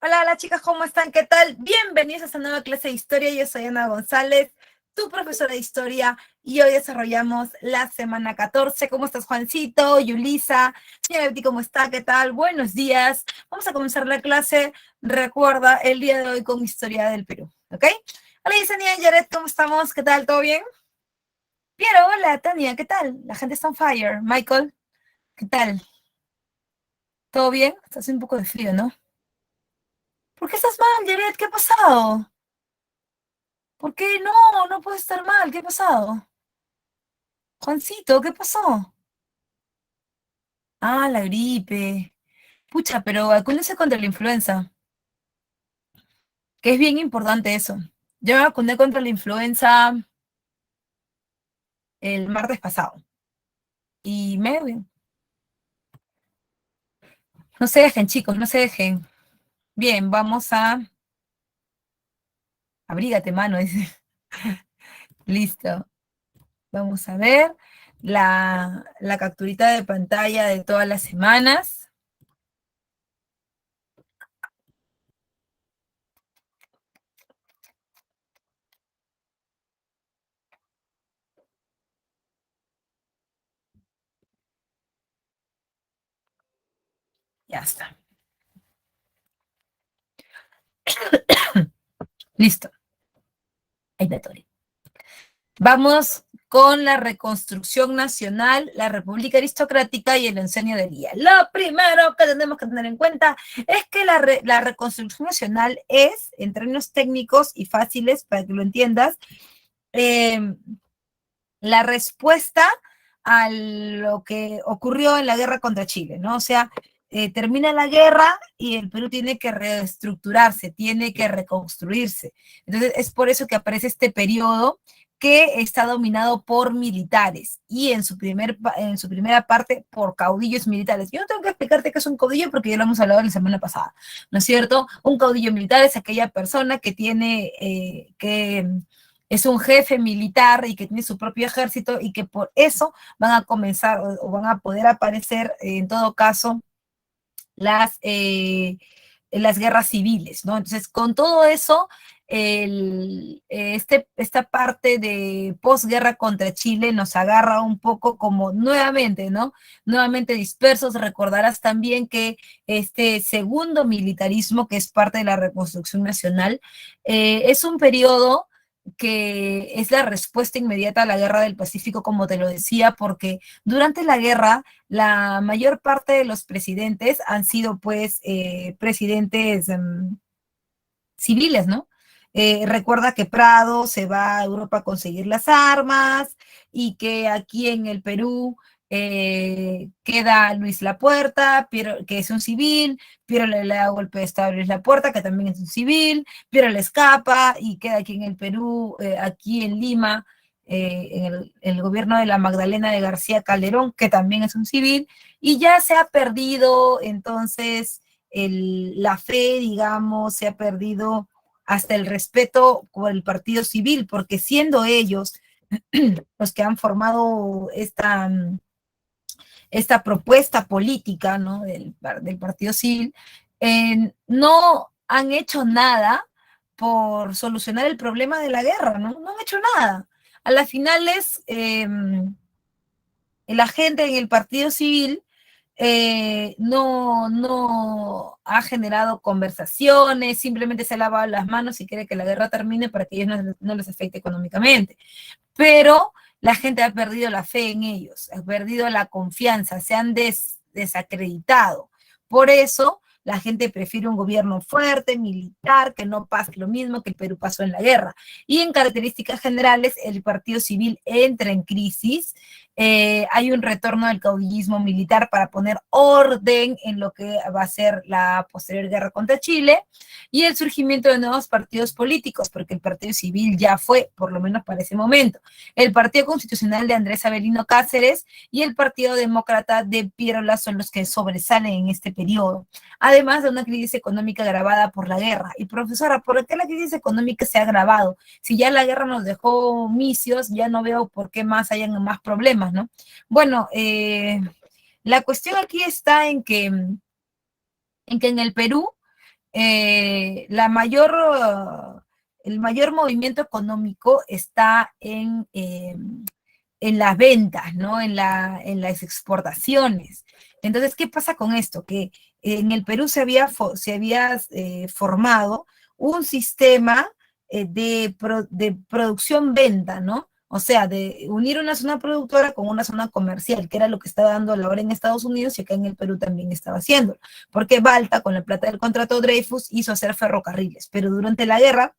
Hola, hola chicas, ¿cómo están? ¿Qué tal? Bienvenidos a esta nueva clase de historia. Yo soy Ana González, tu profesora de historia, y hoy desarrollamos la semana 14. ¿Cómo estás, Juancito, Yulisa? Señora Betty, ¿cómo está? ¿Qué tal? Buenos días. Vamos a comenzar la clase. Recuerda, el día de hoy con Historia del Perú, ¿ok? Hola, Yesenia, Yaret, ¿cómo estamos? ¿Qué tal? ¿Todo bien? Piero, hola, Tania, ¿qué tal? La gente está on fire. Michael, ¿qué tal? ¿Todo bien? Está haciendo un poco de frío, ¿no? ¿Por qué estás mal, Yaret? ¿Qué ha pasado? ¿Por qué? No, no puede estar mal. ¿Qué ha pasado? Juancito, ¿qué pasó? Ah, la gripe. Pucha, pero vacúnese contra la influenza, que es bien importante eso. Yo me vacuné contra la influenza el martes pasado. Y me bien. No se dejen, chicos, no se dejen. Bien, vamos a... Abrígate, mano, dice. Listo. Vamos a ver la capturita de pantalla de todas las semanas. Ya está. Listo. Ahí está, Tori. Vamos con la reconstrucción nacional, la República Aristocrática y el enseño del día. Lo primero que tenemos que tener en cuenta es que la reconstrucción nacional es, en términos técnicos y fáciles para que lo entiendas, eh, la respuesta a lo que ocurrió en la guerra contra Chile, ¿no? O sea, termina la guerra y el Perú tiene que reestructurarse, tiene que reconstruirse. Entonces, es por eso que aparece este periodo que está dominado por militares y en su primera parte por caudillos militares. Yo no tengo que explicarte qué es un caudillo porque ya lo hemos hablado la semana pasada, ¿no es cierto? Un caudillo militar es aquella persona que tiene que es un jefe militar y que tiene su propio ejército y que por eso van a comenzar o van a poder aparecer en todo caso las guerras civiles, ¿no? Entonces, con todo eso, esta parte de posguerra contra Chile nos agarra un poco como nuevamente, ¿no? Nuevamente dispersos. Recordarás también que este segundo militarismo, que es parte de la reconstrucción nacional, es un periodo que es la respuesta inmediata a la guerra del Pacífico, como te lo decía, porque durante la guerra la mayor parte de los presidentes han sido pues presidentes civiles, ¿no? Recuerda que Prado se va a Europa a conseguir las armas y que aquí en el Perú queda Luis Lapuerta, que es un civil, Piero le da golpe de estado a Luis Lapuerta, que también es un civil, Piero le escapa y queda aquí en el Perú, aquí en Lima, en el gobierno de la Magdalena de García Calderón, que también es un civil, y ya se ha perdido entonces la fe, digamos, se ha perdido hasta el respeto por el partido civil, porque siendo ellos los que han formado esta propuesta política, ¿no? del partido civil, no han hecho nada por solucionar el problema de la guerra, ¿no? No han hecho nada. A las finales, la gente en el partido civil no ha generado conversaciones, simplemente se ha lavado las manos y quiere que la guerra termine para que ellos no les afecte económicamente. Pero la gente ha perdido la fe en ellos, ha perdido la confianza, se han desacreditado. Por eso la gente prefiere un gobierno fuerte, militar, que no pase lo mismo que el Perú pasó en la guerra. Y en características generales, el partido civil entra en crisis, hay un retorno del caudillismo militar para poner orden en lo que va a ser la posterior guerra contra Chile, y el surgimiento de nuevos partidos políticos, porque el partido civil ya fue, por lo menos para ese momento, el Partido Constitucional de Andrés Avelino Cáceres y el Partido Demócrata de Piero Lazo son los que sobresalen en este periodo, además de una crisis económica agravada por la guerra. Y profesora, ¿por qué la crisis económica se ha agravado? Si ya la guerra nos dejó misios, ya no veo por qué más hayan más problemas, ¿no? Bueno, la cuestión aquí está en que en el Perú el mayor movimiento económico está en las ventas, ¿no? En las exportaciones. Entonces, ¿qué pasa con esto? Que en el Perú se había formado un sistema de producción-venta, ¿no? O sea, de unir una zona productora con una zona comercial, que era lo que estaba dando a la hora en Estados Unidos y acá en el Perú también estaba haciendo. Porque Balta, con la plata del contrato Dreyfus, hizo hacer ferrocarriles, pero durante la guerra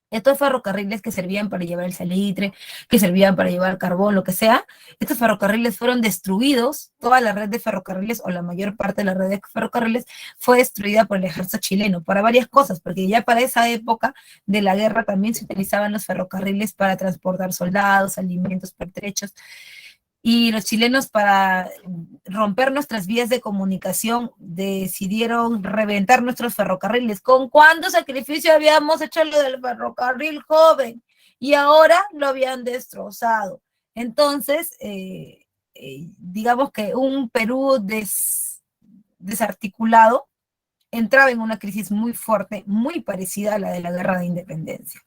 estos ferrocarriles que servían para llevar el salitre, que servían para llevar carbón, lo que sea, estos ferrocarriles fueron destruidos, toda la red de ferrocarriles o la mayor parte de la red de ferrocarriles fue destruida por el ejército chileno, para varias cosas, porque ya para esa época de la guerra también se utilizaban los ferrocarriles para transportar soldados, alimentos, pertrechos, y los chilenos para romper nuestras vías de comunicación decidieron reventar nuestros ferrocarriles. ¿Con cuánto sacrificio habíamos hecho lo del ferrocarril joven? Y ahora lo habían destrozado. Entonces, digamos que un Perú desarticulado entraba en una crisis muy fuerte, muy parecida a la de la guerra de independencia.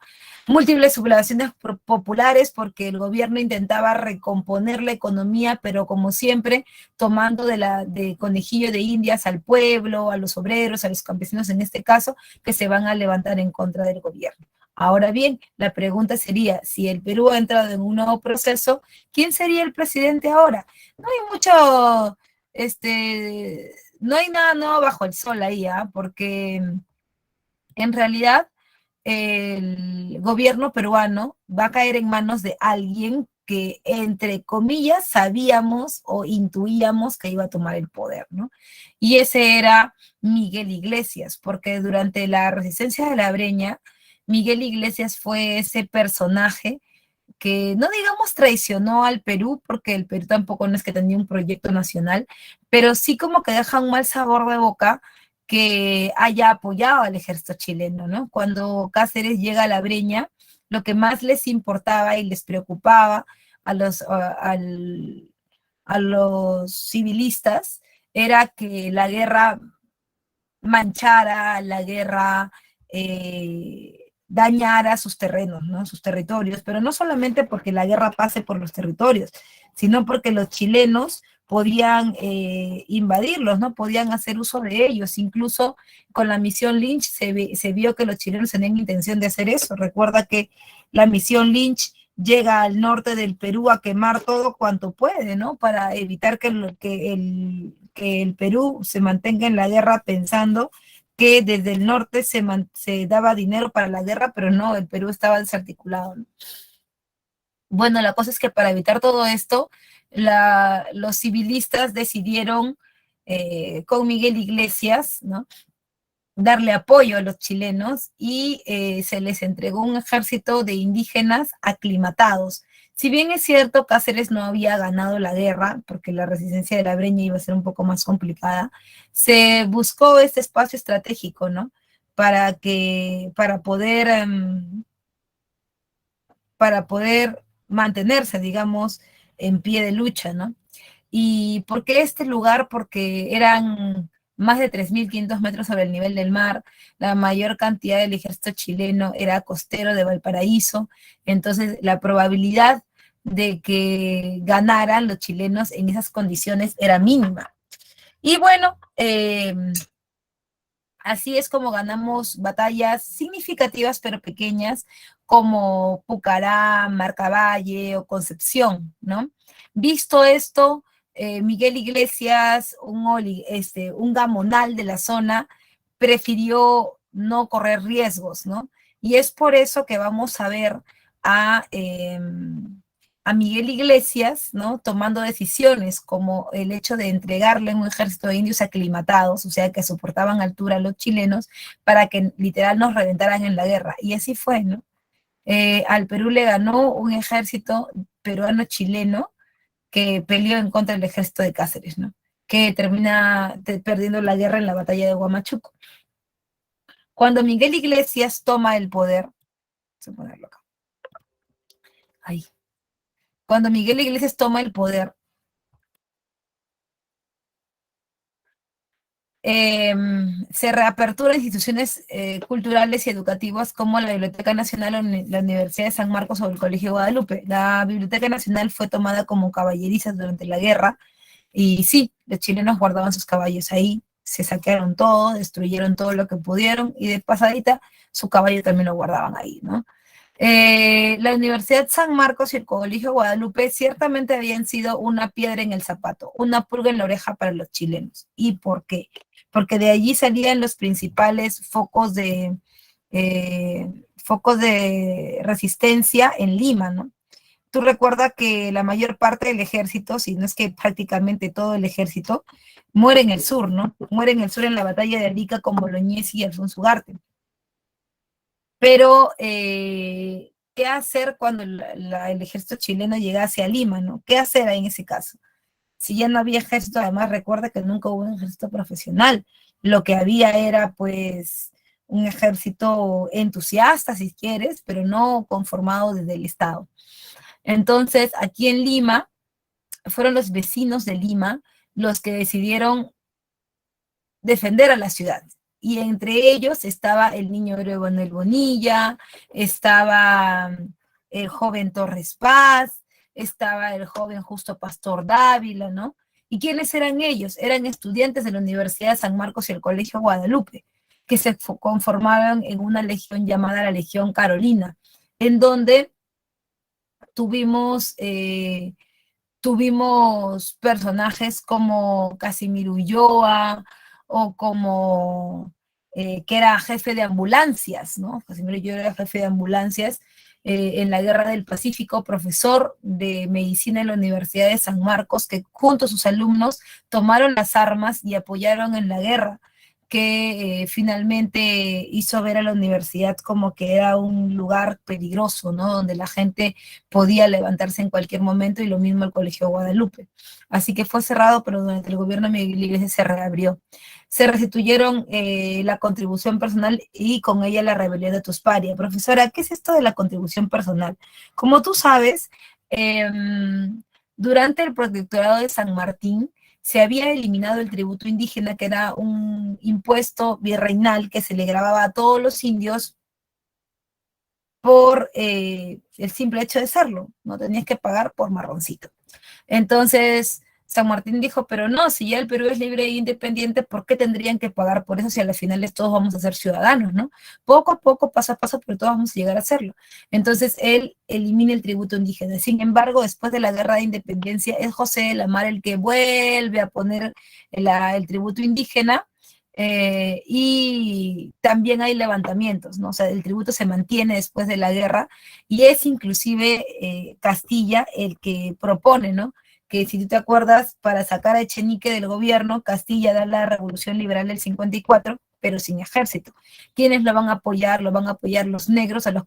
Múltiples sublevaciones populares porque el gobierno intentaba recomponer la economía, pero como siempre, tomando de conejillo de indias al pueblo, a los obreros, a los campesinos en este caso, que se van a levantar en contra del gobierno. Ahora bien, la pregunta sería, si el Perú ha entrado en un nuevo proceso, ¿quién sería el presidente ahora? No hay mucho, no hay nada nuevo bajo el sol ahí, ¿eh? Porque en realidad el gobierno peruano va a caer en manos de alguien que, entre comillas, sabíamos o intuíamos que iba a tomar el poder, ¿no? Y ese era Miguel Iglesias, porque durante la resistencia de la Breña, Miguel Iglesias fue ese personaje que no digamos traicionó al Perú, porque el Perú tampoco no es que tenía un proyecto nacional, pero sí como que deja un mal sabor de boca que haya apoyado al ejército chileno, ¿no? Cuando Cáceres llega a la Breña, lo que más les importaba y les preocupaba a a los civilistas era que la guerra manchara, la guerra dañara sus terrenos, ¿no? Sus territorios, pero no solamente porque la guerra pase por los territorios, sino porque los chilenos podían invadirlos, ¿no? Podían hacer uso de ellos. Incluso con la misión Lynch se vio que los chilenos tenían intención de hacer eso. Recuerda que la misión Lynch llega al norte del Perú a quemar todo cuanto puede, ¿no? Para evitar que el Perú se mantenga en la guerra pensando que desde el norte se daba dinero para la guerra, pero no, el Perú estaba desarticulado, ¿no? Bueno, la cosa es que para evitar todo esto, los civilistas decidieron, con Miguel Iglesias, ¿no? Darle apoyo a los chilenos y se les entregó un ejército de indígenas aclimatados. Si bien es cierto, Cáceres no había ganado la guerra, porque la resistencia de la Breña iba a ser un poco más complicada, se buscó este espacio estratégico, ¿no? Para poder mantenerse, digamos, en pie de lucha, ¿no? ¿Y por qué este lugar? Porque eran más de 3.500 metros sobre el nivel del mar, la mayor cantidad del ejército chileno era costero de Valparaíso, entonces la probabilidad de que ganaran los chilenos en esas condiciones era mínima. Y bueno, así es como ganamos batallas significativas pero pequeñas como Pucará, Marcavalle o Concepción, ¿no? Visto esto, Miguel Iglesias, un gamonal de la zona, prefirió no correr riesgos, ¿no? Y es por eso que vamos a ver a, eh, a Miguel Iglesias, ¿no? Tomando decisiones como el hecho de entregarle un ejército de indios aclimatados, o sea, que soportaban altura a los chilenos, para que literal nos reventaran en la guerra. Y así fue, ¿no? Al Perú le ganó un ejército peruano-chileno que peleó en contra del ejército de Cáceres, ¿no? Que termina perdiendo la guerra en la batalla de Huamachuco. Cuando Miguel Iglesias toma el poder, voy a ponerlo acá, ahí. Cuando Miguel Iglesias toma el poder, Se reaperturan instituciones culturales y educativas como la Biblioteca Nacional, la Universidad de San Marcos o el Colegio Guadalupe. La Biblioteca Nacional fue tomada como caballeriza durante la guerra y sí, los chilenos guardaban sus caballos ahí, se saquearon todo, destruyeron todo lo que pudieron y de pasadita su caballo también lo guardaban ahí, ¿no? La Universidad San Marcos y el Colegio Guadalupe ciertamente habían sido una piedra en el zapato, una pulga en la oreja para los chilenos. ¿Y por qué? Porque de allí salían los principales focos de resistencia en Lima, ¿no? Tú recuerdas que la mayor parte del ejército, si no es que prácticamente todo el ejército, muere en el sur, ¿no? Muere en el sur en la batalla de Arica con Bolognesi y Alfonso Ugarte. Pero, ¿qué hacer cuando el ejército chileno llegase a Lima, ¿no? ¿Qué hacer en ese caso? Si ya no había ejército, además recuerda que nunca hubo un ejército profesional. Lo que había era, pues, un ejército entusiasta, si quieres, pero no conformado desde el Estado. Entonces, aquí en Lima, fueron los vecinos de Lima los que decidieron defender a la ciudad. Y entre ellos estaba el niño héroe Manuel Bonilla, estaba el joven Torres Paz, estaba el joven Justo Pastor Dávila, ¿no? ¿Y quiénes eran ellos? Eran estudiantes de la Universidad de San Marcos y el Colegio Guadalupe, que se conformaban en una legión llamada la Legión Carolina, en donde tuvimos tuvimos personajes como Casimiro Ulloa o como que era jefe de ambulancias, ¿no? Casimiro Ulloa era jefe de ambulancias en la Guerra del Pacífico, profesor de medicina en la Universidad de San Marcos, que junto a sus alumnos tomaron las armas y apoyaron en la guerra que finalmente hizo ver a la universidad como que era un lugar peligroso, ¿no? Donde la gente podía levantarse en cualquier momento y lo mismo el Colegio Guadalupe. Así que fue cerrado, pero durante el gobierno de Miguel Iglesias se reabrió. Se restituyeron la contribución personal y con ella la rebelión de Tusparia. Profesora, ¿qué es esto de la contribución personal? Como tú sabes, eh, durante el protectorado de San Martín, se había eliminado el tributo indígena, que era un impuesto virreinal que se le grababa a todos los indios por el simple hecho de serlo, no tenías que pagar por marroncito. Entonces, San Martín dijo, pero no, si ya el Perú es libre e independiente, ¿por qué tendrían que pagar por eso si a las finales todos vamos a ser ciudadanos, ¿no? Poco a poco, paso a paso, pero todos vamos a llegar a hacerlo. Entonces, él elimina el tributo indígena. Sin embargo, después de la guerra de independencia, es José de la Mar el que vuelve a poner el tributo indígena, y también hay levantamientos, ¿no? O sea, el tributo se mantiene después de la guerra y es inclusive Castilla el que propone, ¿no? Que si tú te acuerdas, para sacar a Echenique del gobierno, Castilla da la revolución liberal del 54, pero sin ejército. ¿Quiénes lo van a apoyar? Lo van a apoyar los negros, a los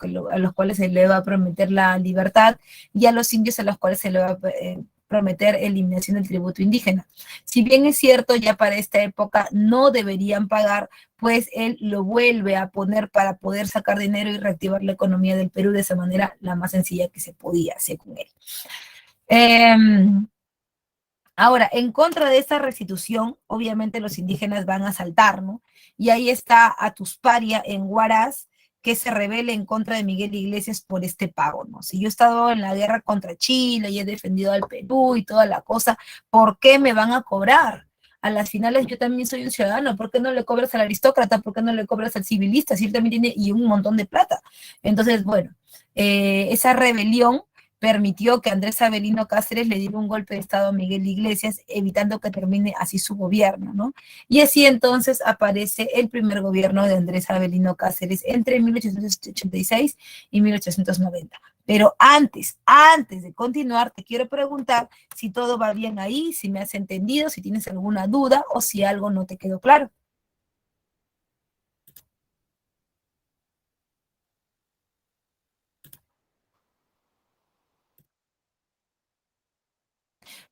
cuales se le va a prometer la libertad, y a los indios, a los cuales se le va a prometer eliminación del tributo indígena. Si bien es cierto, ya para esta época no deberían pagar, pues él lo vuelve a poner para poder sacar dinero y reactivar la economía del Perú de esa manera la más sencilla que se podía hacer con él. Eh, Ahora, en contra de esta restitución, obviamente los indígenas van a saltar, ¿no? Y ahí está Atusparia en Huaraz, que se rebela en contra de Miguel Iglesias por este pago, ¿no? Si yo he estado en la guerra contra Chile y he defendido al Perú y toda la cosa, ¿por qué me van a cobrar? A las finales yo también soy un ciudadano, ¿por qué no le cobras al aristócrata? ¿Por qué no le cobras al civilista? Si él también tiene y un montón de plata. Entonces, bueno, esa rebelión permitió que Andrés Avelino Cáceres le diera un golpe de Estado a Miguel Iglesias, evitando que termine así su gobierno, ¿no? Y así entonces aparece el primer gobierno de Andrés Avelino Cáceres entre 1886 y 1890. Pero antes de continuar, te quiero preguntar si todo va bien ahí, si me has entendido, si tienes alguna duda o si algo no te quedó claro.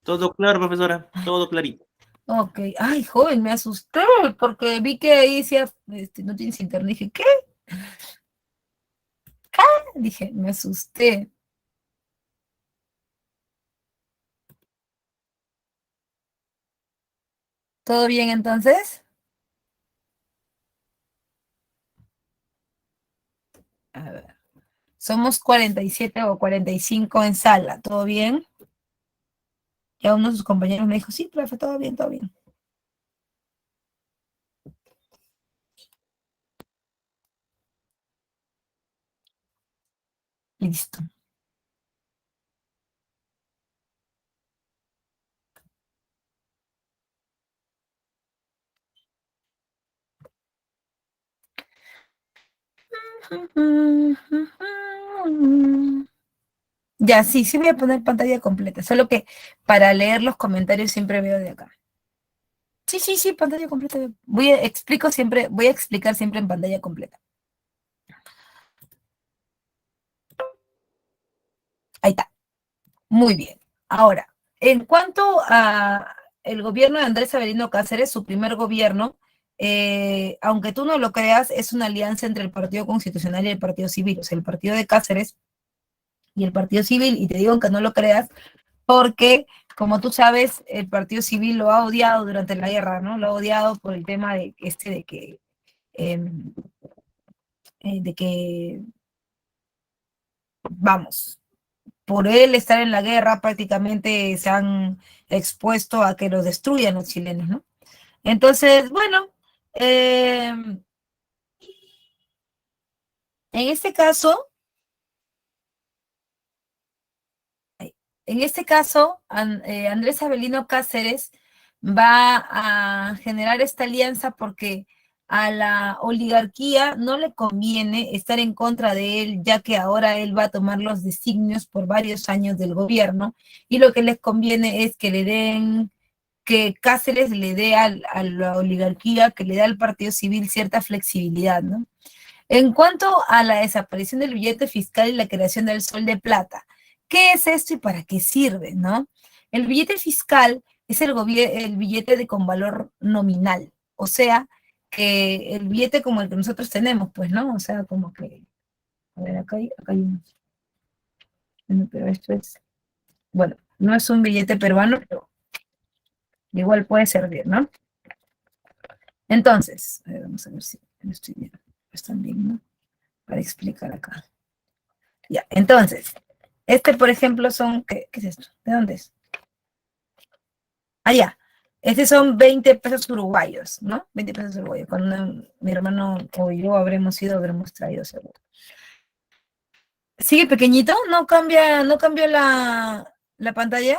Todo claro, profesora, todo clarito. Ok, ay, joven, me asusté porque vi que ahí decía, no tienes internet. Dije, ¿qué? Dije, me asusté. ¿Todo bien entonces? A ver. Somos 47 o 45 en sala, ¿todo bien? Ya uno de sus compañeros me dijo, sí, profe, todo bien, todo bien. Listo. Ya, sí, sí voy a poner pantalla completa, solo que para leer los comentarios siempre veo de acá. Sí, sí, sí, pantalla completa. Voy a explicar siempre en pantalla completa. Ahí está. Muy bien. Ahora, en cuanto a el gobierno de Andrés Avelino Cáceres, su primer gobierno, aunque tú no lo creas, es una alianza entre el Partido Constitucional y el Partido Civil, o sea, el Partido de Cáceres y el Partido Civil, y te digo que no lo creas, porque, como tú sabes, el Partido Civil lo ha odiado durante la guerra, ¿no? Lo ha odiado por el tema eh, de que, vamos, por él estar en la guerra prácticamente se han expuesto a que los destruyan los chilenos, ¿no? Entonces, bueno, en este caso, Andrés Avelino Cáceres va a generar esta alianza porque a la oligarquía no le conviene estar en contra de él, ya que ahora él va a tomar los designios por varios años del gobierno, y lo que les conviene es que Cáceres le dé a la oligarquía, que le dé al partido civil cierta flexibilidad, ¿no? En cuanto a la desaparición del billete fiscal y la creación del sol de plata, ¿qué es esto y para qué sirve, no? El billete fiscal es el billete con valor nominal, o sea, que el billete como el que nosotros tenemos, pues, ¿no? O sea, como que, a ver, acá hay uno, pero esto es, bueno, no es un billete peruano, pero igual puede servir, ¿no? Entonces, a ver, vamos a ver si lo estoy viendo. Están bien, ¿no? Para explicar acá. Ya, entonces, por ejemplo, ¿qué es esto? ¿De dónde es? Ah, ya. Estos son 20 pesos uruguayos, ¿no? 20 pesos uruguayos. Cuando mi hermano o yo habremos traído seguro. ¿Sigue pequeñito? No cambió la pantalla?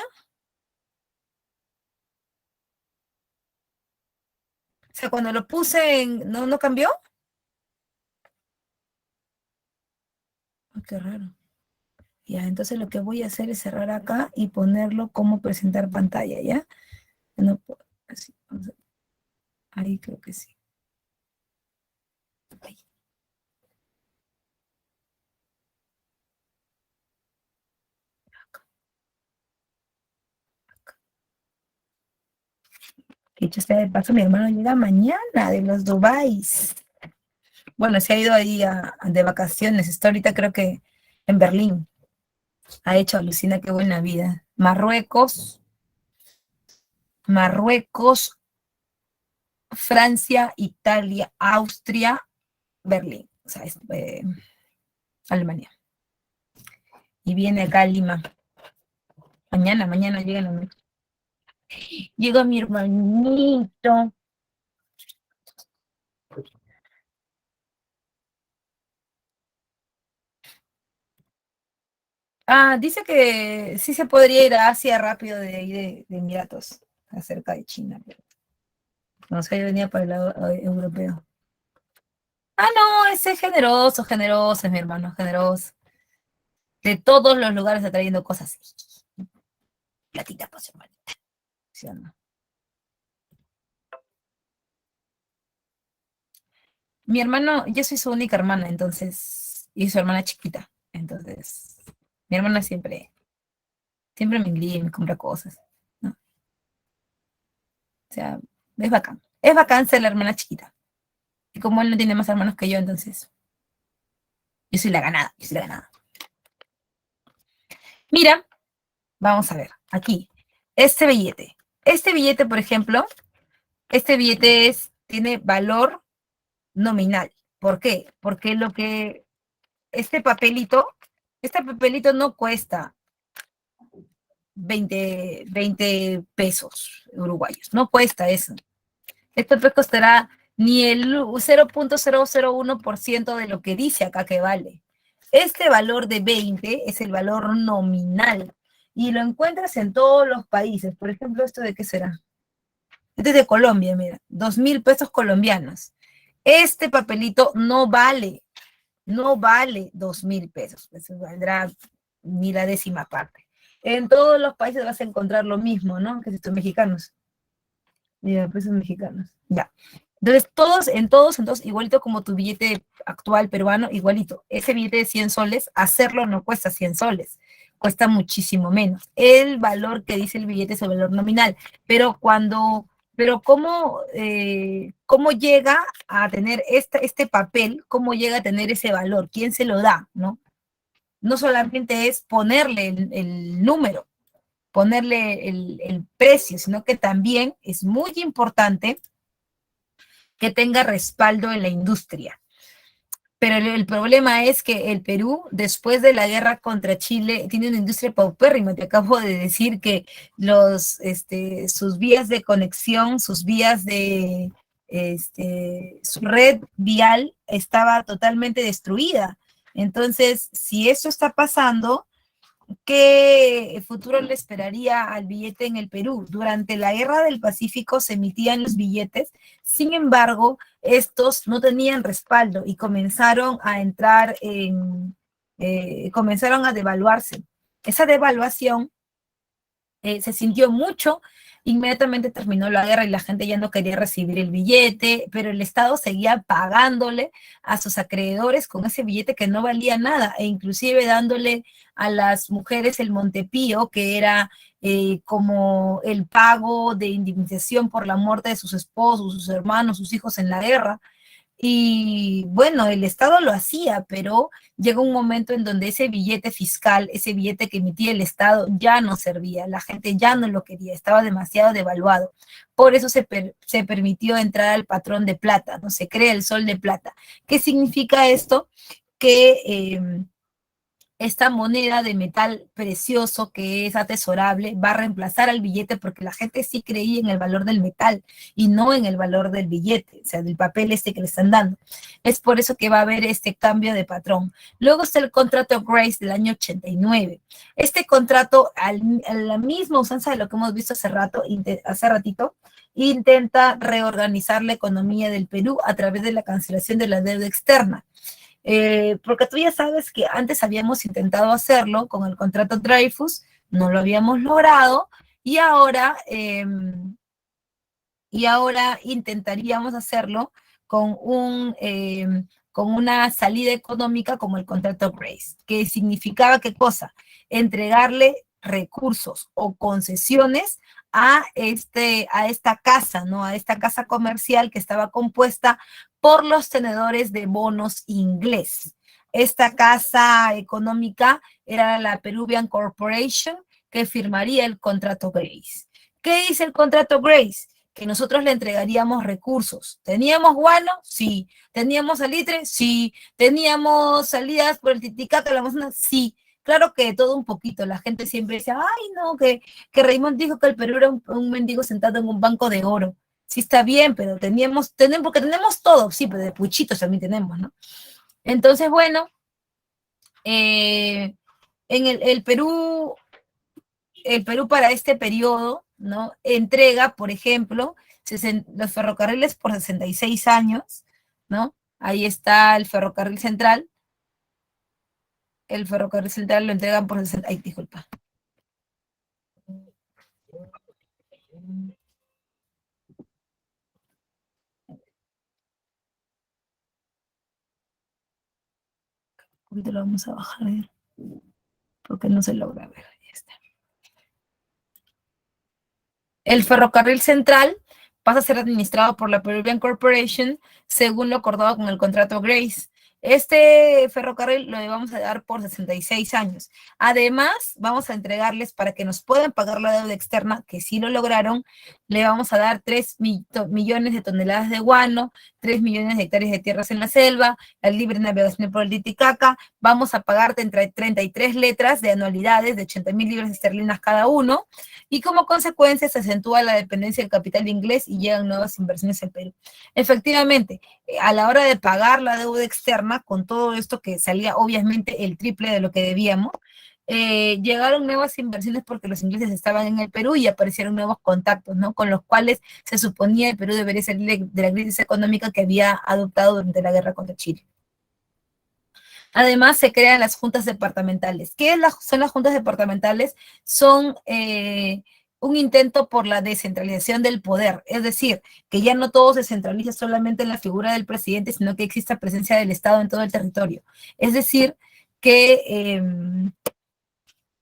O sea, cuando lo puse ¿no cambió? Oh, qué raro. Ya, entonces lo que voy a hacer es cerrar acá y ponerlo como presentar pantalla, ¿ya? No, así, ahí creo que sí. Ahí. Que dicho sea de paso, mi hermano llega mañana de los Dubáis. Bueno, se ha ido ahí de vacaciones. Está ahorita creo que en Berlín. Ha hecho, alucina, qué buena vida. Marruecos, Francia, Italia, Austria, Berlín. O sea, Alemania. Y viene acá a Lima. Mañana llega en la noche. Llega mi hermanito. Ah, dice que sí se podría ir a Asia rápido de ahí de Emiratos, acerca de China, pero no sé, yo venía para el lado europeo. Ah, no, ese es generoso, generoso, es mi hermano, generoso. De todos los lugares atrayendo cosas. Platita, pues, hermano. ¿Sí o no? Mi hermano, yo soy su única hermana, entonces, y su hermana chiquita. Entonces, mi hermana siempre me envía y me compra cosas, ¿no? O sea, es bacán. Es bacán ser la hermana chiquita. Y como él no tiene más hermanos que yo, entonces, yo soy la ganada, yo soy la ganada. Mira, vamos a ver, aquí, este billete. Este billete, por ejemplo, tiene valor nominal. ¿Por qué? Porque este papelito no cuesta 20 pesos uruguayos, no cuesta eso. Esto pues costará ni el 0.001% de lo que dice acá que vale. Este valor de 20 es el valor nominal y lo encuentras en todos los países. Por ejemplo, ¿esto de qué será? Este es de Colombia, mira, 2.000 pesos colombianos. Este papelito no vale 2.000 pesos, eso valdrá ni la décima parte. En todos los países vas a encontrar lo mismo, ¿no? Que si estos mexicanos. Mira, pesos mexicanos. Ya. Entonces, todos, igualito como tu billete actual peruano, igualito. Ese billete de 100 soles, hacerlo no cuesta 100 soles, cuesta muchísimo menos. El valor que dice el billete es el valor nominal, pero ¿cómo llega a tener este papel? ¿Cómo llega a tener ese valor? ¿Quién se lo da? No solamente es ponerle el número, ponerle el precio, sino que también es muy importante que tenga respaldo en la industria. Pero el problema es que el Perú, después de la guerra contra Chile, tiene una industria paupérrima. Te acabo de decir que sus vías de conexión, su red vial estaba totalmente destruida. Entonces, si eso está pasando, ¿qué futuro le esperaría al billete en el Perú? Durante la Guerra del Pacífico se emitían los billetes, sin embargo, estos no tenían respaldo y comenzaron a devaluarse. Esa devaluación se sintió mucho, inmediatamente terminó la guerra y la gente ya no quería recibir el billete, pero el Estado seguía pagándole a sus acreedores con ese billete que no valía nada, e inclusive dándole a las mujeres el Montepío, que era como el pago de indemnización por la muerte de sus esposos, sus hermanos, sus hijos en la guerra. Y bueno, el Estado lo hacía, pero llegó un momento en donde ese billete fiscal, ese billete que emitía el Estado ya no servía, la gente ya no lo quería, estaba demasiado devaluado. Por eso se permitió entrar al patrón de plata, ¿no? Se crea el sol de plata. ¿Qué significa esto? Que esta moneda de metal precioso que es atesorable va a reemplazar al billete porque la gente sí creía en el valor del metal y no en el valor del billete, o sea, del papel que le están dando. Es por eso que va a haber este cambio de patrón. Luego está el contrato Grace del año 89. Este contrato, a la misma usanza de lo que hemos visto hace ratito, intenta reorganizar la economía del Perú a través de la cancelación de la deuda externa. Porque tú ya sabes que antes habíamos intentado hacerlo con el contrato Dreyfus, no lo habíamos logrado, y ahora intentaríamos hacerlo con una salida económica como el contrato Grace, que significaba qué cosa, entregarle recursos o concesiones a esta casa, ¿no? A esta casa comercial que estaba compuesta por los tenedores de bonos inglés. Esta casa económica era la Peruvian Corporation que firmaría el contrato Grace. ¿Qué dice el contrato Grace? Que nosotros le entregaríamos recursos. ¿Teníamos guano? Sí. ¿Teníamos salitre? Sí. ¿Teníamos salidas por el Titicaca, la Amazonas? Sí. Claro que de todo un poquito. La gente siempre dice, ay, no, que Raymond dijo que el Perú era un mendigo sentado en un banco de oro. Sí está bien, pero porque tenemos todo, sí, pero de puchitos también tenemos, ¿no? Entonces, bueno, en el Perú para este periodo, ¿no? Entrega, por ejemplo, los ferrocarriles por 66 años, ¿no? Ahí está el ferrocarril central. El ferrocarril central lo entregan por 60. Ay, disculpa. Ahorita lo vamos a bajar, porque no se logra ver. Ahí está. El ferrocarril central pasa a ser administrado por la Peruvian Corporation según lo acordado con el contrato Grace. Este ferrocarril lo vamos a dar por 66 años. Además, vamos a entregarles para que nos puedan pagar la deuda externa, que sí lo lograron, le vamos a dar 3 millones de toneladas de guano, 3 millones de hectáreas de tierras en la selva, la libre navegación por el Titicaca, vamos a pagarte entre 33 letras de anualidades de 80.000 libras esterlinas cada uno, y como consecuencia se acentúa la dependencia del capital inglés y llegan nuevas inversiones al Perú. Efectivamente, a la hora de pagar la deuda externa, con todo esto que salía obviamente el triple de lo que debíamos, llegaron nuevas inversiones porque los ingleses estaban en el Perú y aparecieron nuevos contactos, ¿no? Con los cuales se suponía el Perú debería salir de la crisis económica que había adoptado durante la guerra contra Chile. Además, se crean las juntas departamentales. ¿Qué son las juntas departamentales? Son un intento por la descentralización del poder, es decir, que ya no todo se centraliza solamente en la figura del presidente, sino que exista presencia del Estado en todo el territorio. Es decir, que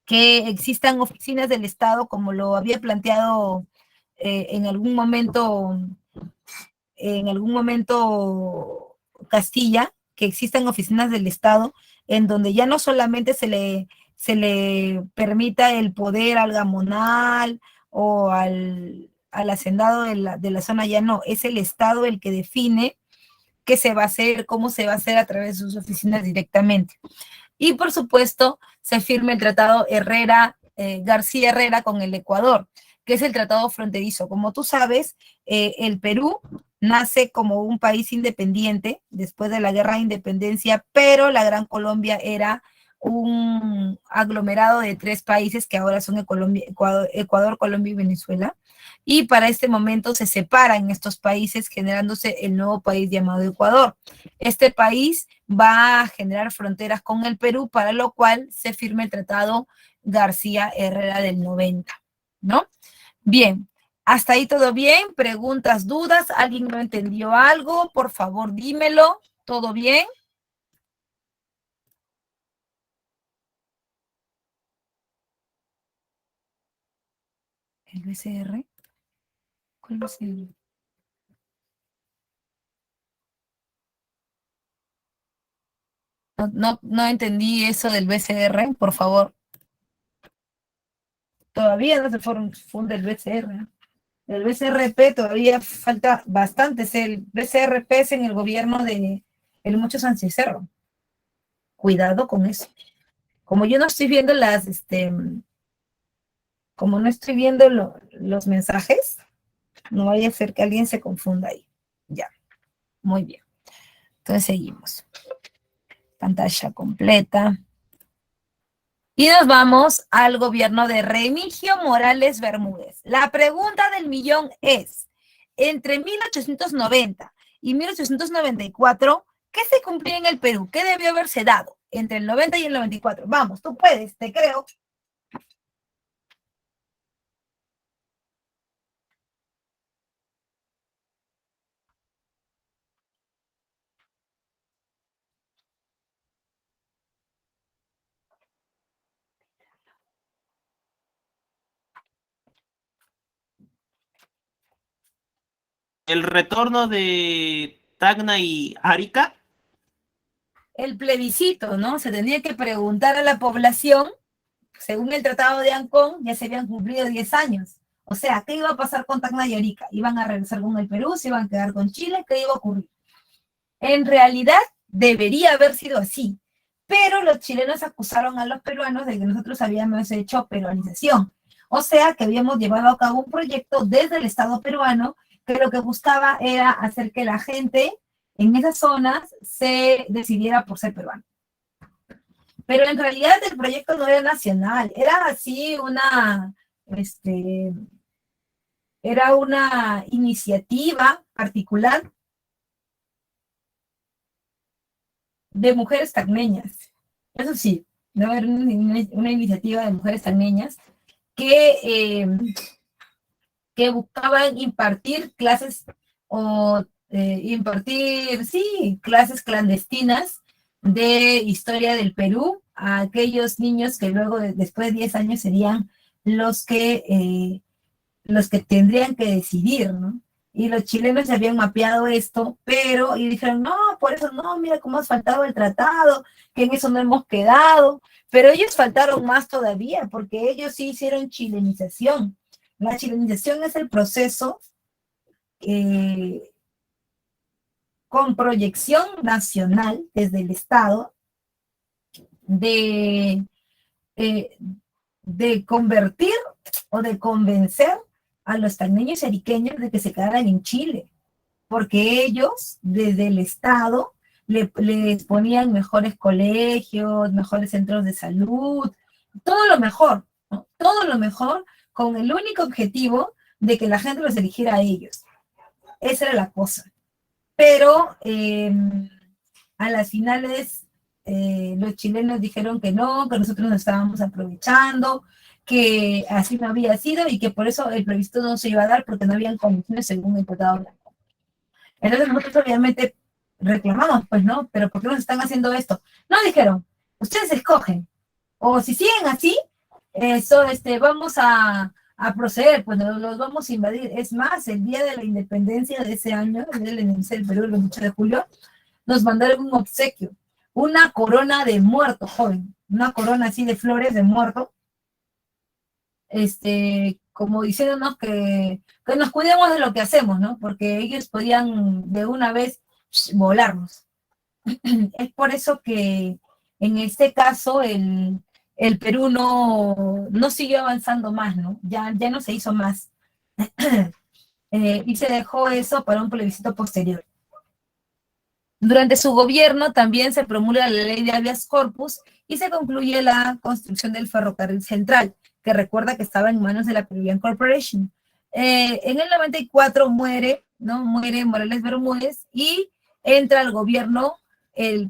existan oficinas del Estado, como lo había planteado en algún momento Castilla, que existan oficinas del Estado en donde ya no solamente se le permita el poder al gamonal o al hacendado de la zona, ya no, es el Estado el que define qué se va a hacer, cómo se va a hacer a través de sus oficinas directamente. Y por supuesto, se firma el tratado García Herrera con el Ecuador, que es el tratado fronterizo. Como tú sabes, el Perú nace como un país independiente después de la guerra de independencia, pero la Gran Colombia era un aglomerado de 3 países que ahora son Ecuador, Colombia y Venezuela. Y para este momento se separan estos países, generándose el nuevo país llamado Ecuador. Este país va a generar fronteras con el Perú, para lo cual se firma el tratado García Herrera del 90, ¿no? Bien, hasta ahí todo bien, preguntas, dudas, ¿alguien no entendió algo? Por favor, dímelo, ¿todo bien? ¿El BCR? ¿Cuál BCR? No entendí eso del BCR, por favor. Todavía no se funda el BCR. El BCRP todavía falta bastante. El BCRP es en el gobierno de el Mucho Sánchez Cerro. Cuidado con eso. Como yo no estoy viendo como no estoy viendo los mensajes, no vaya a ser que alguien se confunda ahí. Ya, muy bien. Entonces seguimos. Pantalla completa. Y nos vamos al gobierno de Remigio Morales Bermúdez. La pregunta del millón es, entre 1890 y 1894, ¿qué se cumplía en el Perú? ¿Qué debió haberse dado entre el 90 y el 94? Vamos, tú puedes, te creo. El retorno de Tacna y Arica. El plebiscito, ¿no? Se tendría que preguntar a la población, según el Tratado de Ancón, ya se habían cumplido 10 años. O sea, ¿qué iba a pasar con Tacna y Arica? ¿Iban a regresar con el Perú? ¿Se iban a quedar con Chile? ¿Qué iba a ocurrir? En realidad, debería haber sido así, pero los chilenos acusaron a los peruanos de que nosotros habíamos hecho peruanización. O sea, que habíamos llevado a cabo un proyecto desde el Estado peruano que lo que buscaba era hacer que la gente en esas zonas se decidiera por ser peruano. Pero en realidad el proyecto no era nacional, era así era una iniciativa particular de mujeres tacneñas. Eso sí, no era una iniciativa de mujeres tacneñas que, que buscaban impartir clases o sí, clases clandestinas de historia del Perú a aquellos niños que luego, después de 10 años, serían los que tendrían que decidir, ¿no? y los chilenos ya habían mapeado esto, pero, y dijeron, no, por eso no, mira cómo has faltado el tratado, que en eso no hemos quedado, pero ellos faltaron más todavía, porque ellos sí hicieron chilenización. La chilenización es el proceso eh, con proyección nacional desde el Estado de, eh, de convertir o de convencer a los tagneños y ariqueños de que se quedaran en Chile, porque ellos desde el Estado les ponían mejores colegios, mejores centros de salud, todo lo mejor, ¿no? Todo lo mejor con el único objetivo de que la gente los eligiera a ellos. Esa era la cosa. Pero a las finales los chilenos dijeron que no, que nosotros nos estábamos aprovechando, que así no había sido y que por eso el plebiscito no se iba a dar porque no habían condiciones según el Tratado Blanco. Entonces nosotros obviamente reclamamos, pues, ¿no? Pero ¿por qué nos están haciendo esto? No, dijeron, ustedes escogen, o si siguen así, vamos a proceder, pues los vamos a invadir. Es más, el día de la independencia de ese año, el día de la independencia del Perú, el 28 de julio, nos mandaron un obsequio, una corona de muerto, joven, una corona así de flores de muerto, como diciéndonos que nos cuidemos de lo que hacemos, ¿no? Porque ellos podían de una vez volarnos. Es por eso que en este caso el Perú no siguió avanzando más, ¿no? Ya no se hizo más. Y se dejó eso para un plebiscito posterior. Durante su gobierno también se promulga la ley de habeas corpus y se concluye la construcción del ferrocarril central, que recuerda que estaba en manos de la Peruvian Corporation. En el 94 muere Morales Bermúdez y entra al gobierno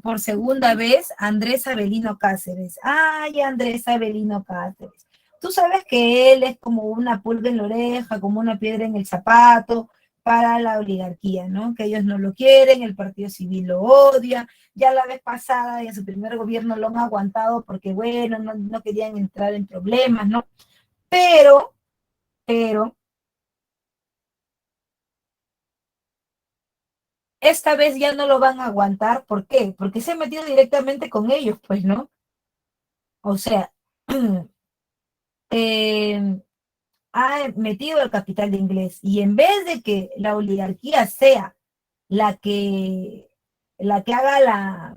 por segunda vez Andrés Avelino Cáceres. ¡Ay, Andrés Avelino Cáceres! Tú sabes que él es como una pulga en la oreja, como una piedra en el zapato, para la oligarquía, ¿no? Que ellos no lo quieren, el Partido Civil lo odia, ya la vez pasada y en su primer gobierno lo han aguantado porque, bueno, no querían entrar en problemas, ¿no? Pero, esta vez ya no lo van a aguantar, ¿por qué? Porque se ha metido directamente con ellos, pues, ¿no? O sea, eh, ha metido el capital de inglés y en vez de que la oligarquía sea la que, la que haga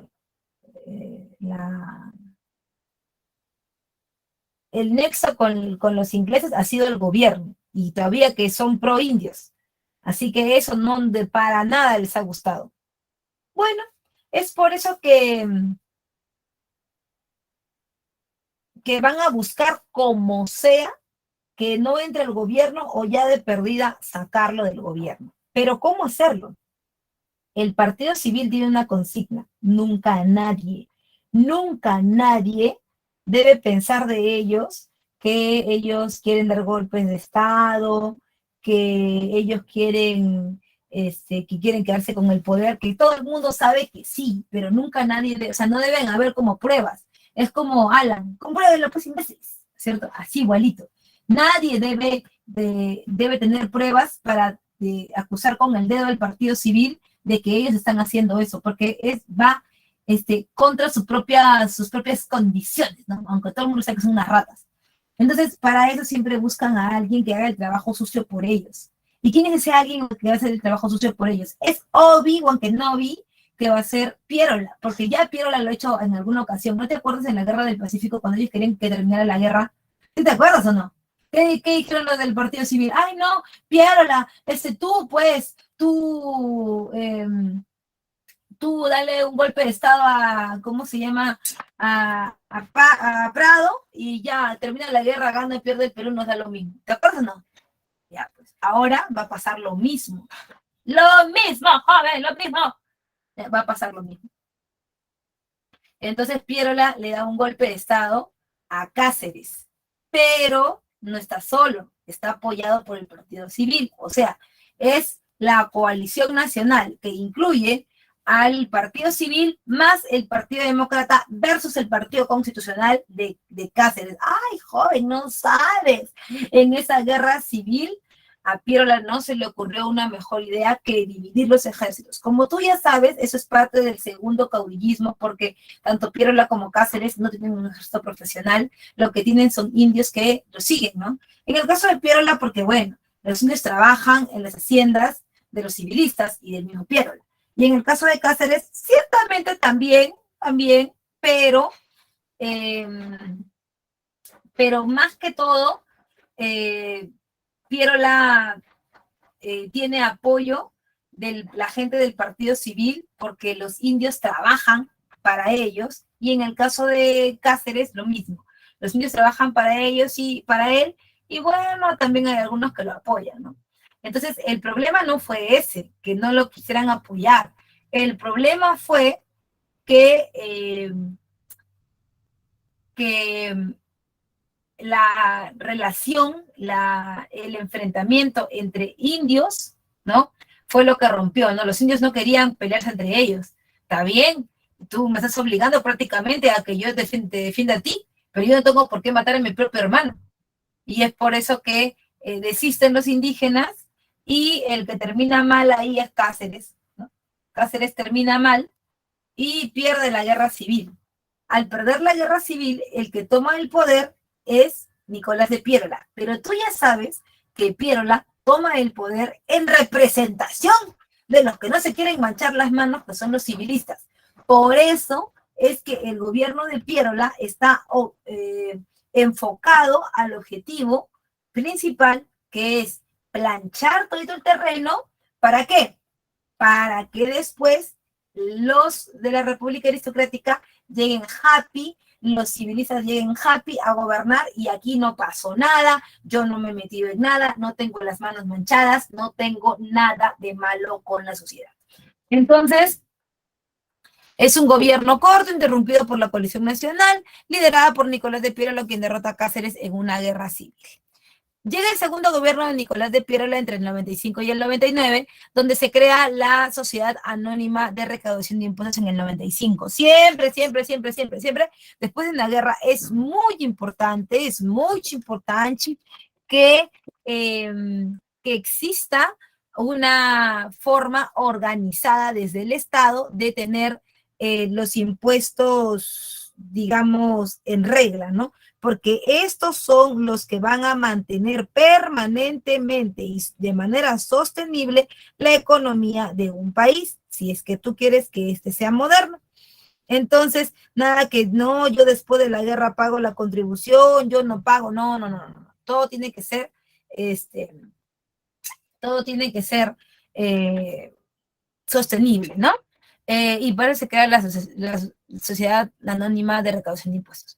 el nexo con los ingleses ha sido el gobierno, y todavía que son pro indios. Así que eso no de para nada les ha gustado. Bueno, es por eso que van a buscar como sea que no entre el gobierno o ya de perdida sacarlo del gobierno. Pero ¿cómo hacerlo? El Partido Civil tiene una consigna: nunca nadie debe pensar de ellos que ellos quieren dar golpes de Estado, que ellos que quieren quedarse con el poder, que todo el mundo sabe que sí, pero nunca nadie, o sea, no deben haber como pruebas. Es como, Alan, compruébenlo pues imbéciles, ¿cierto? Así igualito. Nadie debe tener pruebas para acusar con el dedo al Partido Civil de que ellos están haciendo eso, porque va contra sus propias condiciones, ¿no? Aunque todo el mundo sabe que son unas ratas. Entonces, para eso siempre buscan a alguien que haga el trabajo sucio por ellos. ¿Y quién es ese alguien que va a hacer el trabajo sucio por ellos? Es Obi-Wan Kenobi, que va a ser Pierola, porque ya Pierola lo ha hecho en alguna ocasión. ¿No te acuerdas en la Guerra del Pacífico cuando ellos querían que terminara la guerra? ¿Sí te acuerdas o no? ¿Qué dijeron los del Partido Civil? Ay, no, Pierola, tú dale un golpe de estado a, ¿cómo se llama? A Prado y ya termina la guerra, gana y pierde el Perú, nos da lo mismo. ¿Te acuerdas o no? Ya, pues ahora va a pasar lo mismo. Lo mismo, joven, lo mismo. Va a pasar lo mismo. Entonces Pierola le da un golpe de estado a Cáceres, pero no está solo, está apoyado por el Partido Civil. O sea, es la coalición nacional que incluye al Partido Civil más el Partido Demócrata versus el Partido Constitucional de Cáceres. ¡Ay, joven, no sabes! En esa guerra civil a Piérola no se le ocurrió una mejor idea que dividir los ejércitos. Como tú ya sabes, eso es parte del segundo caudillismo, porque tanto Piérola como Cáceres no tienen un ejército profesional, lo que tienen son indios que lo siguen, ¿no? En el caso de Piérola, porque bueno, los indios trabajan en las haciendas de los civilistas y del mismo Piérola. Y en el caso de Cáceres, ciertamente también, pero, eh, pero más que todo, Piérola tiene apoyo de la gente del Partido Civil porque los indios trabajan para ellos, y en el caso de Cáceres lo mismo. Los indios trabajan para ellos y para él, y bueno, también hay algunos que lo apoyan, ¿no? Entonces, el problema no fue ese, que no lo quisieran apoyar. El problema fue que, que la relación, el enfrentamiento entre indios, ¿no? Fue lo que rompió, ¿no? Los indios no querían pelearse entre ellos. Está bien, tú me estás obligando prácticamente a que yo te defienda a ti, pero yo no tengo por qué matar a mi propio hermano. Y es por eso que desisten los indígenas, y el que termina mal ahí es Cáceres, ¿no? Cáceres termina mal y pierde la guerra civil. Al perder la guerra civil, el que toma el poder es Nicolás de Piérola. Pero tú ya sabes que Piérola toma el poder en representación de los que no se quieren manchar las manos, que son los civilistas. Por eso es que el gobierno de Piérola está enfocado al objetivo principal, que es planchar todo el terreno. ¿Para qué? Para que después los de la República Aristocrática lleguen happy, los civilistas lleguen happy a gobernar, y aquí no pasó nada, yo no me he metido en nada, no tengo las manos manchadas, no tengo nada de malo con la sociedad. Entonces, es un gobierno corto, interrumpido por la coalición nacional, liderada por Nicolás de Piérola, quien derrota a Cáceres en una guerra civil. Llega el segundo gobierno de Nicolás de Piérola entre el 95 y el 99, donde se crea la Sociedad Anónima de Recaudación de Impuestos en el 95. Siempre, después de una guerra es muy importante que exista una forma organizada desde el Estado de tener los impuestos, digamos, en regla, ¿no? Porque estos son los que van a mantener permanentemente y de manera sostenible la economía de un país, si es que tú quieres que este sea moderno. Entonces, nada que no, yo después de la guerra pago la contribución, yo no pago, no. Todo tiene que ser, sostenible, ¿no? Y para eso se crea la Sociedad Anónima de Recaudación de Impuestos.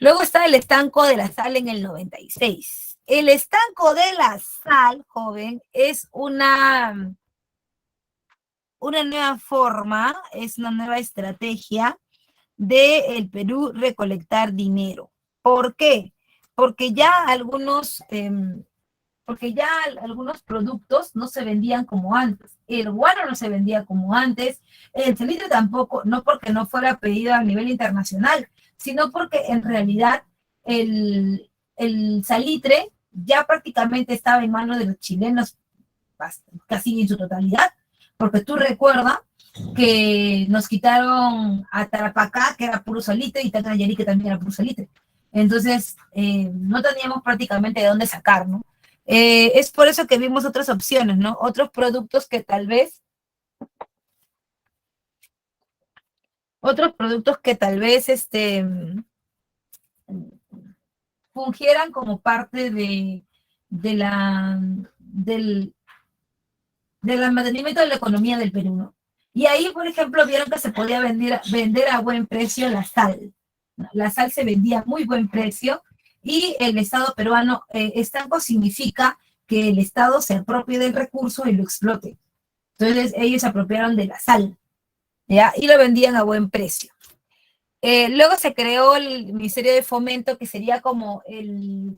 Luego está el estanco de la sal en el 96. El estanco de la sal, joven, es una nueva forma, es una nueva estrategia de el Perú recolectar dinero. ¿Por qué? Porque ya algunos productos no se vendían como antes. El guano no se vendía como antes, el salitre tampoco, no porque no fuera pedido a nivel internacional, sino porque en realidad el salitre ya prácticamente estaba en manos de los chilenos casi en su totalidad, porque tú recuerdas que nos quitaron a Tarapacá, que era puro salitre, y Tacayari, que también era puro salitre. Entonces, no teníamos prácticamente de dónde sacar, ¿no? Es por eso que vimos otras opciones, ¿no? Otros productos que tal vez fungieran como parte del mantenimiento de la economía del Perú, ¿no? Y ahí, por ejemplo, vieron que se podía vender a buen precio la sal. La sal se vendía a muy buen precio, y el Estado peruano, estanco significa que el Estado se apropie del recurso y lo explote. Entonces ellos se apropiaron de la sal, ¿ya? Y lo vendían a buen precio. Luego se creó el Ministerio de Fomento, que sería como el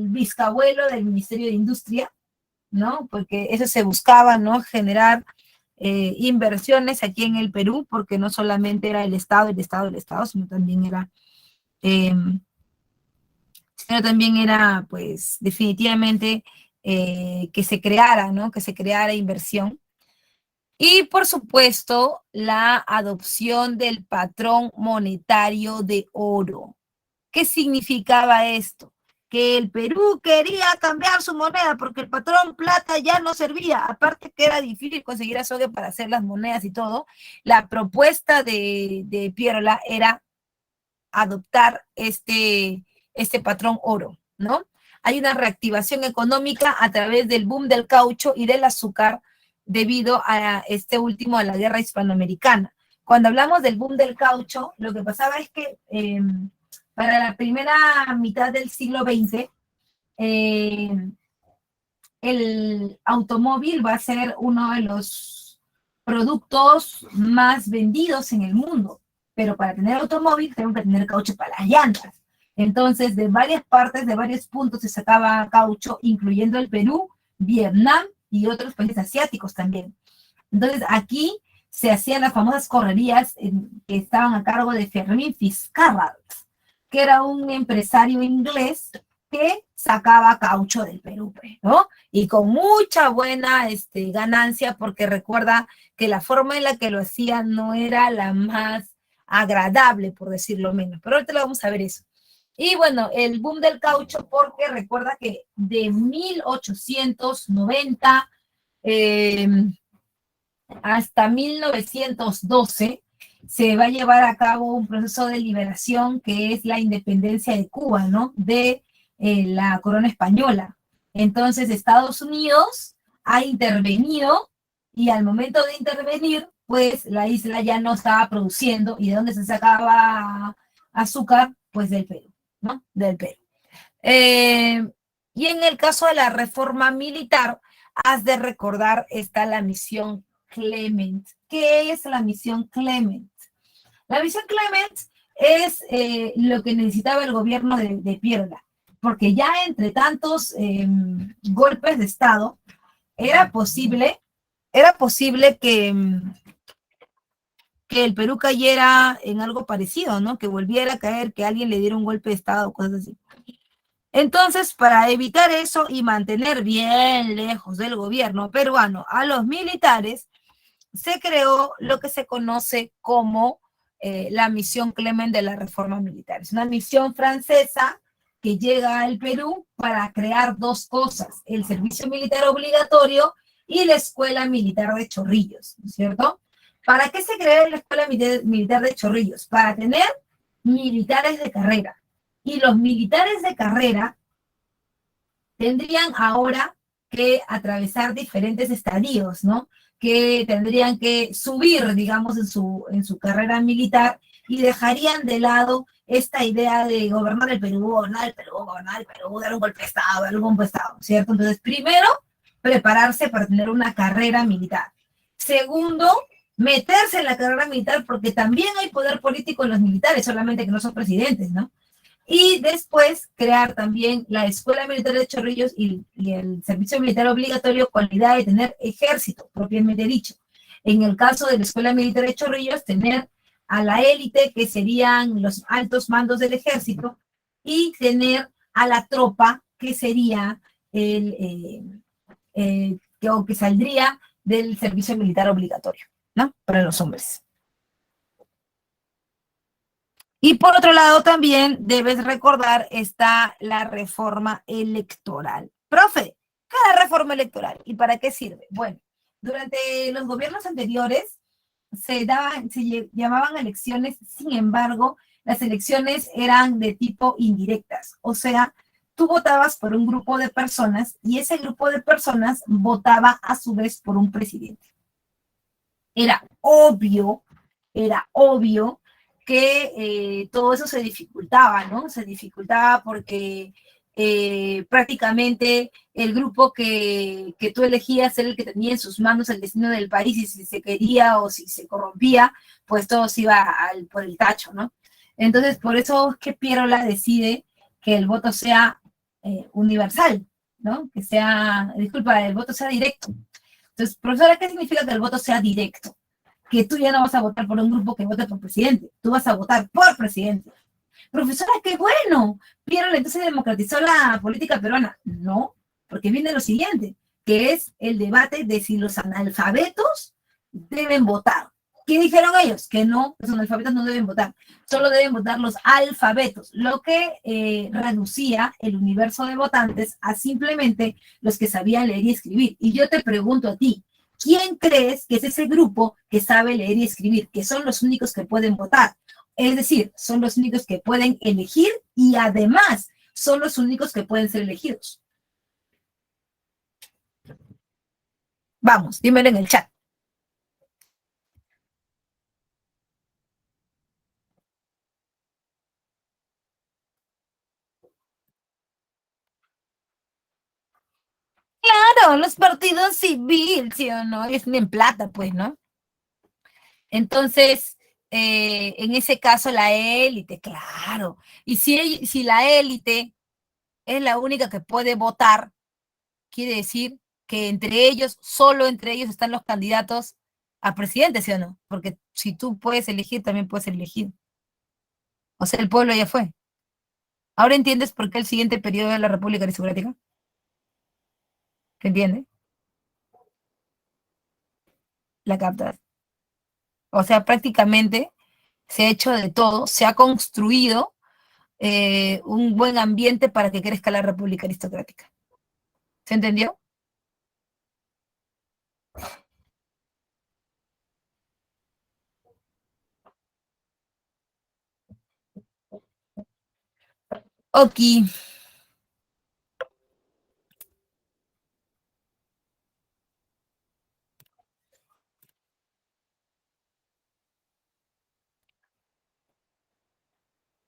bisabuelo del Ministerio de Industria, ¿no? Porque eso se buscaba, ¿no? Generar inversiones aquí en el Perú, porque no solamente era el Estado, sino también era, pues, definitivamente que se creara, ¿no? Que se creara inversión. Y por supuesto, la adopción del patrón monetario de oro. ¿Qué significaba esto? Que el Perú quería cambiar su moneda porque el patrón plata ya no servía, aparte que era difícil conseguir azogue para hacer las monedas y todo. La propuesta de Pierola era adoptar este patrón oro, ¿no? Hay una reactivación económica a través del boom del caucho y del azúcar debido a este último, a la guerra hispanoamericana. Cuando hablamos del boom del caucho, lo que pasaba es que para la primera mitad del siglo XX, el automóvil va a ser uno de los productos más vendidos en el mundo, pero para tener automóvil tengo que tener caucho para las llantas. Entonces, de varias partes, de varios puntos se sacaba caucho, incluyendo el Perú, Vietnam y otros países asiáticos también. Entonces, aquí se hacían las famosas correrías que estaban a cargo de Fermín Fitzgerald, que era un empresario inglés que sacaba caucho del Perú, ¿no? Y con mucha buena ganancia, porque recuerda que la forma en la que lo hacía no era la más agradable, por decirlo menos. Pero ahorita lo vamos a ver eso. Y bueno, el boom del caucho, porque recuerda que de 1890 hasta 1912 se va a llevar a cabo un proceso de liberación que es la independencia de Cuba, ¿no? De la corona española. Entonces, Estados Unidos ha intervenido y al momento de intervenir, pues la isla ya no estaba produciendo. ¿Y de dónde se sacaba azúcar? Pues del Perú, ¿no? Del Perú. Y en el caso de la reforma militar, has de recordar, está la misión Clement. ¿Qué es la misión Clement? La misión Clement es lo que necesitaba el gobierno de Pierola, porque ya entre tantos golpes de Estado, era posible que el Perú cayera en algo parecido, ¿no? Que volviera a caer, que alguien le diera un golpe de Estado, cosas así. Entonces, para evitar eso y mantener bien lejos del gobierno peruano a los militares, se creó lo que se conoce como la misión Clement de la reforma militar. Es una misión francesa que llega al Perú para crear dos cosas, el servicio militar obligatorio y la escuela militar de Chorrillos, ¿no es cierto? ¿Para qué se creó la escuela militar de Chorrillos? Para tener militares de carrera. Y los militares de carrera tendrían ahora que atravesar diferentes estadios, ¿no? Que tendrían que subir, digamos, en su carrera militar y dejarían de lado esta idea de gobernar el Perú, gobernar el Perú, dar un golpe de Estado, ¿cierto? Entonces, primero, prepararse para tener una carrera militar. Segundo, meterse en la carrera militar porque también hay poder político en los militares, solamente que no son presidentes, ¿no? Y después crear también la Escuela Militar de Chorrillos y el servicio militar obligatorio con la idea de tener ejército, propiamente dicho. En el caso de la Escuela Militar de Chorrillos, tener a la élite, que serían los altos mandos del ejército, y tener a la tropa, que sería que saldría del servicio militar obligatorio, ¿no? Para los hombres. Y por otro lado también debes recordar está la reforma electoral. Profe, ¿qué es la reforma electoral y para qué sirve? Bueno, durante los gobiernos anteriores se llamaban elecciones, sin embargo, las elecciones eran de tipo indirectas, o sea, tú votabas por un grupo de personas y ese grupo de personas votaba a su vez por un presidente. Era obvio que todo eso se dificultaba, ¿no? Se dificultaba porque prácticamente el grupo que tú elegías era el que tenía en sus manos el destino del país y si se quería o si se corrompía, pues todo se iba por el tacho, ¿no? Entonces, por eso es que Pierola decide que el voto sea universal, ¿no? Que sea, disculpa, el voto sea directo. Entonces, profesora, ¿qué significa que el voto sea directo? Que tú ya no vas a votar por un grupo que vote por presidente, tú vas a votar por presidente. Profesora, qué bueno, Pierola entonces democratizó la política peruana. No, porque viene lo siguiente, que es el debate de si los analfabetos deben votar. ¿Qué dijeron ellos? Que no, los analfabetos no deben votar, solo deben votar los alfabetos, lo que reducía el universo de votantes a simplemente los que sabían leer y escribir. Y yo te pregunto a ti, ¿quién crees que es ese grupo que sabe leer y escribir, que son los únicos que pueden votar? Es decir, son los únicos que pueden elegir y además son los únicos que pueden ser elegidos. Vamos, dímelo en el chat. Claro, los partidos civiles, ¿sí o no? Es en plata, pues, ¿no? Entonces, en ese caso, la élite, claro. Y si la élite es la única que puede votar, quiere decir que entre ellos, solo entre ellos están los candidatos a presidente, ¿sí o no? Porque si tú puedes elegir, también puedes ser elegido. O sea, el pueblo ya fue. ¿Ahora entiendes por qué el siguiente periodo de la República Aristocrática? ¿Te entiendes? La captas. O sea, prácticamente se ha hecho de todo, se ha construido un buen ambiente para que crezca la República Aristocrática. ¿Se entendió? Ok.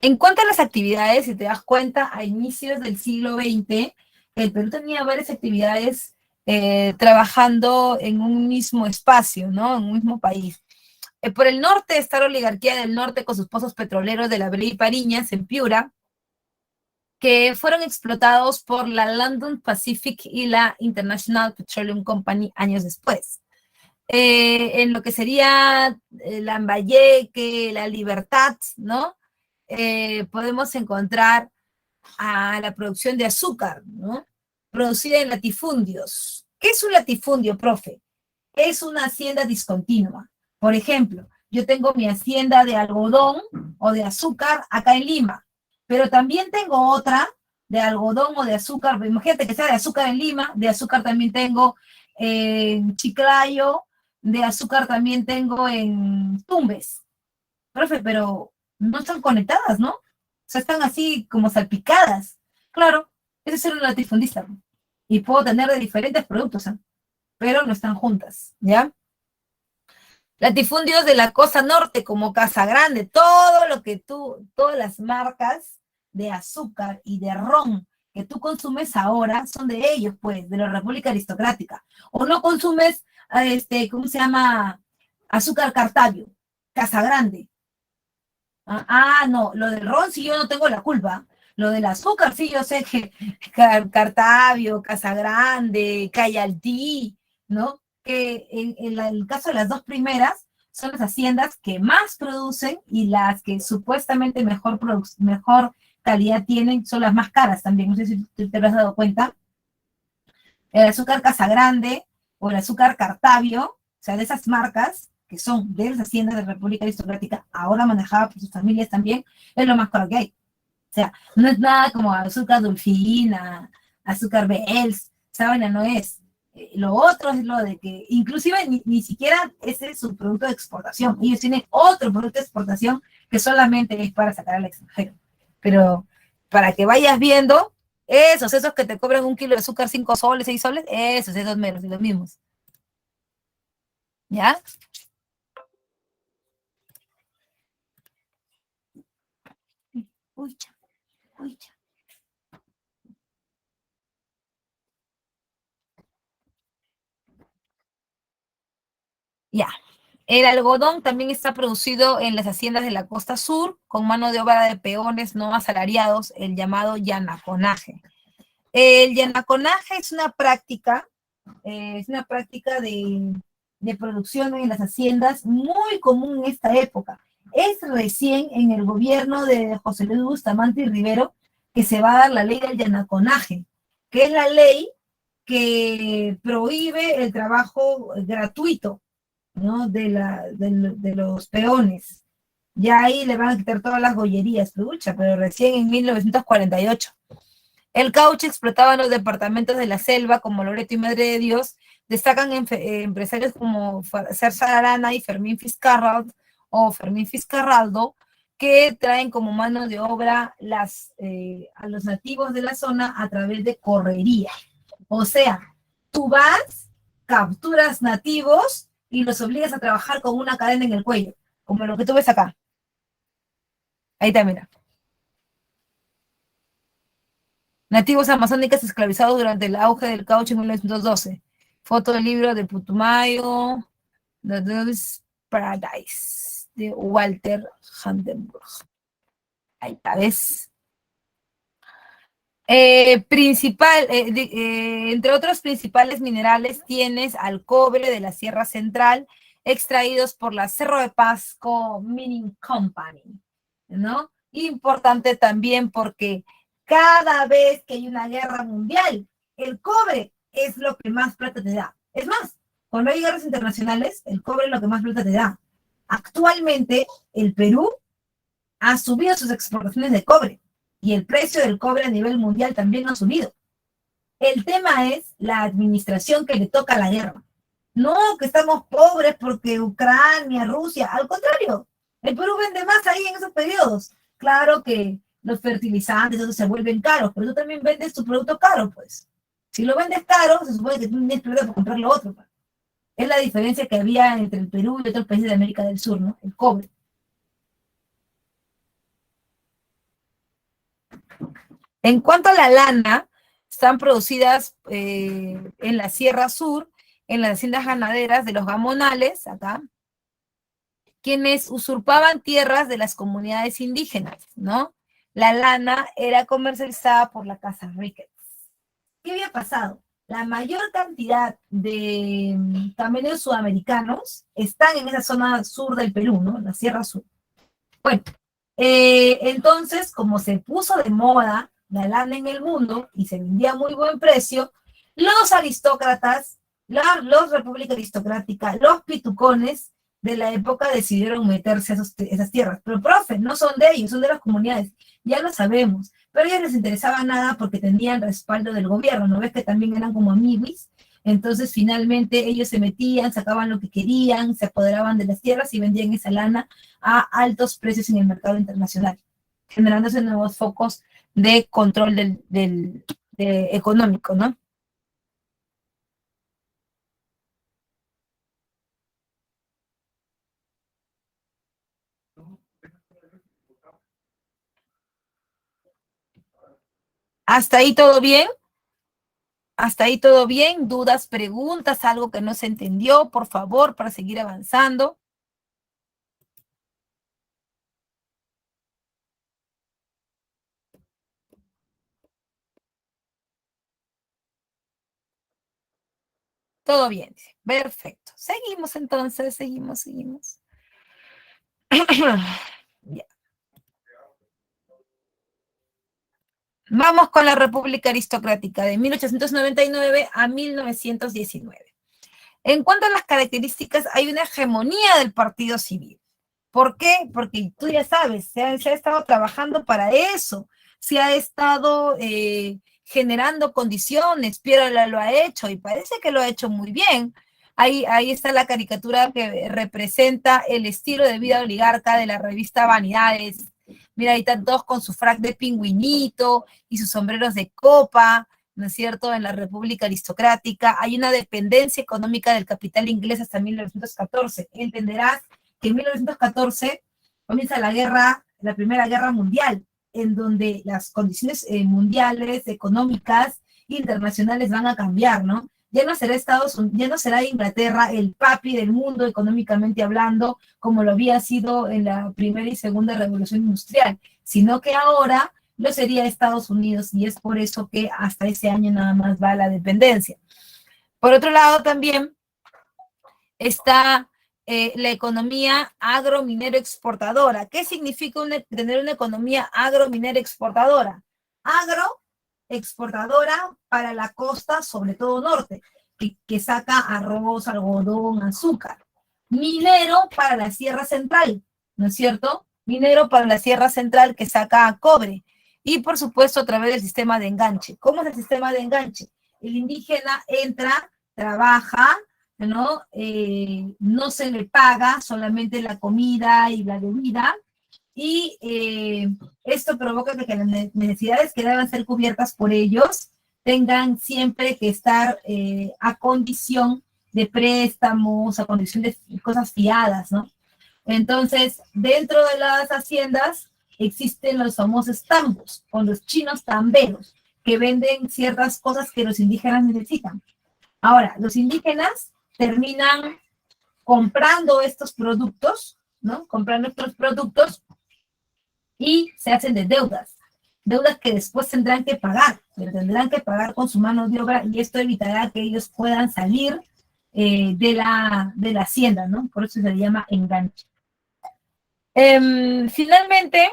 En cuanto a las actividades, si te das cuenta, a inicios del siglo XX, el Perú tenía varias actividades trabajando en un mismo espacio, ¿no? En un mismo país. Por el norte está la oligarquía del norte con sus pozos petroleros de la Brea y Pariñas en Piura, que fueron explotados por la London Pacific y la International Petroleum Company años después. En lo que sería Lambayeque, La Libertad, ¿no? Podemos encontrar a la producción de azúcar, ¿no? Producida en latifundios. ¿Qué es un latifundio, profe? Es una hacienda discontinua. Por ejemplo, yo tengo mi hacienda de algodón o de azúcar acá en Lima, pero también tengo otra de algodón o de azúcar. Imagínate que sea de azúcar en Lima, de azúcar también tengo en Chiclayo, de azúcar también tengo en Tumbes. Profe, pero no están conectadas, ¿no? O sea, están así como salpicadas. Claro, ese es ser un latifundista. Y puedo tener de diferentes productos, ¿eh? Pero no están juntas, ¿ya? Latifundios de la costa norte, como Casa Grande, todo lo que todas las marcas de azúcar y de ron que tú consumes ahora son de ellos, pues, de la República Aristocrática. O no consumes, ¿cómo se llama? Azúcar Cartavio, Casa Grande. No, lo del ron sí yo no tengo la culpa. Lo del azúcar sí yo sé que Cartavio, Casa Grande, Cayaltí, ¿no? Que en el caso de las dos primeras son las haciendas que más producen y las que supuestamente mejor calidad tienen son las más caras también. No sé si te has dado cuenta. El azúcar Casa Grande o el azúcar Cartavio, o sea, de esas marcas que son de las haciendas de la República Aristocrática, ahora manejada por sus familias también, es lo más caro que hay. O sea, no es nada como azúcar dulfina, azúcar Bells, saben, no es. Lo otro es lo de que, inclusive ni siquiera ese es su producto de exportación. Ellos tienen otro producto de exportación que solamente es para sacar al extranjero. Pero para que vayas viendo, esos que te cobran un kilo de azúcar 5 soles, 6 soles, esos menos, los mismos. ¿Ya? Uy, uy. Ya. El algodón también está producido en las haciendas de la costa sur con mano de obra de peones no asalariados, el llamado yanaconaje. El yanaconaje es una práctica de producción en las haciendas muy común en esta época. Es recién en el gobierno de José Luis Bustamante y Rivero que se va a dar la ley del yanaconaje, que es la ley que prohíbe el trabajo gratuito, ¿no? De los peones. Ya ahí le van a quitar todas las gollerías, pucha, pero recién en 1948. El caucho explotaba en los departamentos de la selva, como Loreto y Madre de Dios. Destacan empresarios como César Arana y Fermín Fiscarraldo, que traen como mano de obra a los nativos de la zona a través de correría. O sea, tú vas, capturas nativos y los obligas a trabajar con una cadena en el cuello, como lo que tú ves acá. Ahí está, mira. Nativos amazónicos esclavizados durante el auge del caucho en 1912. Foto del libro de Putumayo, The Devil's Paradise, de Walter Vandenberg. Ahí está, ¿ves? Entre otros principales minerales tienes al cobre de la Sierra Central, extraídos por la Cerro de Pasco Mining Company, ¿no? Importante también porque cada vez que hay una guerra mundial, el cobre es lo que más plata te da. Es más, cuando hay guerras internacionales, el cobre es lo que más plata te da. Actualmente, el Perú ha subido sus exportaciones de cobre y el precio del cobre a nivel mundial también ha subido. El tema es la administración que le toca a la guerra. No que estamos pobres porque Ucrania, Rusia, al contrario, el Perú vende más ahí en esos periodos. Claro que los fertilizantes esos se vuelven caros, pero tú también vendes tu producto caro, pues. Si lo vendes caro, se supone que tú tienes plata para comprar lo otro. Pues. Es la diferencia que había entre el Perú y otros países de América del Sur, ¿no? El cobre. En cuanto a la lana, están producidas en la Sierra Sur, en las haciendas ganaderas de los gamonales, acá, quienes usurpaban tierras de las comunidades indígenas, ¿no? La lana era comercializada por la Casa Ricketts. ¿Qué había pasado? La mayor cantidad de camellos sudamericanos están en esa zona sur del Perú, ¿no? La Sierra Sur. Bueno, entonces, como se puso de moda la lana en el mundo y se vendía a muy buen precio, los aristócratas, los república aristocrática, los pitucones de la época decidieron meterse a esas tierras. Pero, profe, no son de ellos, son de las comunidades. Ya lo sabemos. Pero a ellos les interesaba nada porque tenían respaldo del gobierno. ¿No ves que también eran como amiguis? Entonces, finalmente, ellos se metían, sacaban lo que querían, se apoderaban de las tierras y vendían esa lana a altos precios en el mercado internacional, generándose nuevos focos de control económico, ¿no? ¿Hasta ahí todo bien? ¿Hasta ahí todo bien? ¿Dudas, preguntas, algo que no se entendió? Por favor, para seguir avanzando. Todo bien, dice. Perfecto. Seguimos entonces, seguimos. Ya. Vamos con la República Aristocrática de 1899 a 1919. En cuanto a las características, hay una hegemonía del partido civil. ¿Por qué? Porque tú ya sabes, se ha estado trabajando para eso, se ha estado generando condiciones, Piero lo ha hecho y parece que lo ha hecho muy bien. Ahí está la caricatura que representa el estilo de vida oligarca de la revista Vanidades. Mira, ahí están todos con su frac de pingüinito y sus sombreros de copa, ¿no es cierto?, en la República Aristocrática. Hay una dependencia económica del capital inglés hasta 1914. Entenderás que en 1914 comienza la Primera Guerra Mundial, en donde las condiciones mundiales, económicas, internacionales van a cambiar, ¿no? Ya no será ya no será Inglaterra el papi del mundo económicamente hablando, como lo había sido en la primera y segunda revolución industrial, sino que ahora lo sería Estados Unidos, y es por eso que hasta ese año nada más va la dependencia. Por otro lado, también está la economía agrominero exportadora. ¿Qué significa tener una economía agrominera exportadora? Agro exportadora para la costa, sobre todo norte, que saca arroz, algodón, azúcar. Minero para la Sierra Central, ¿no es cierto? Minero para la Sierra Central que saca cobre. Y por supuesto a través del sistema de enganche. ¿Cómo es el sistema de enganche? El indígena entra, trabaja, ¿no? No se le paga solamente la comida y la bebida, y esto provoca que las necesidades que deben ser cubiertas por ellos tengan siempre que estar a condición de préstamos, a condición de cosas fiadas, ¿no? Entonces, dentro de las haciendas existen los famosos tambos, o los chinos tamberos, que venden ciertas cosas que los indígenas necesitan. Ahora, los indígenas terminan comprando estos productos, ¿no? Comprando estos productos y se hacen de deudas que después tendrán que pagar, pero tendrán que pagar con su mano de obra, y esto evitará que ellos puedan salir de la hacienda, ¿no? Por eso se le llama enganche. Finalmente,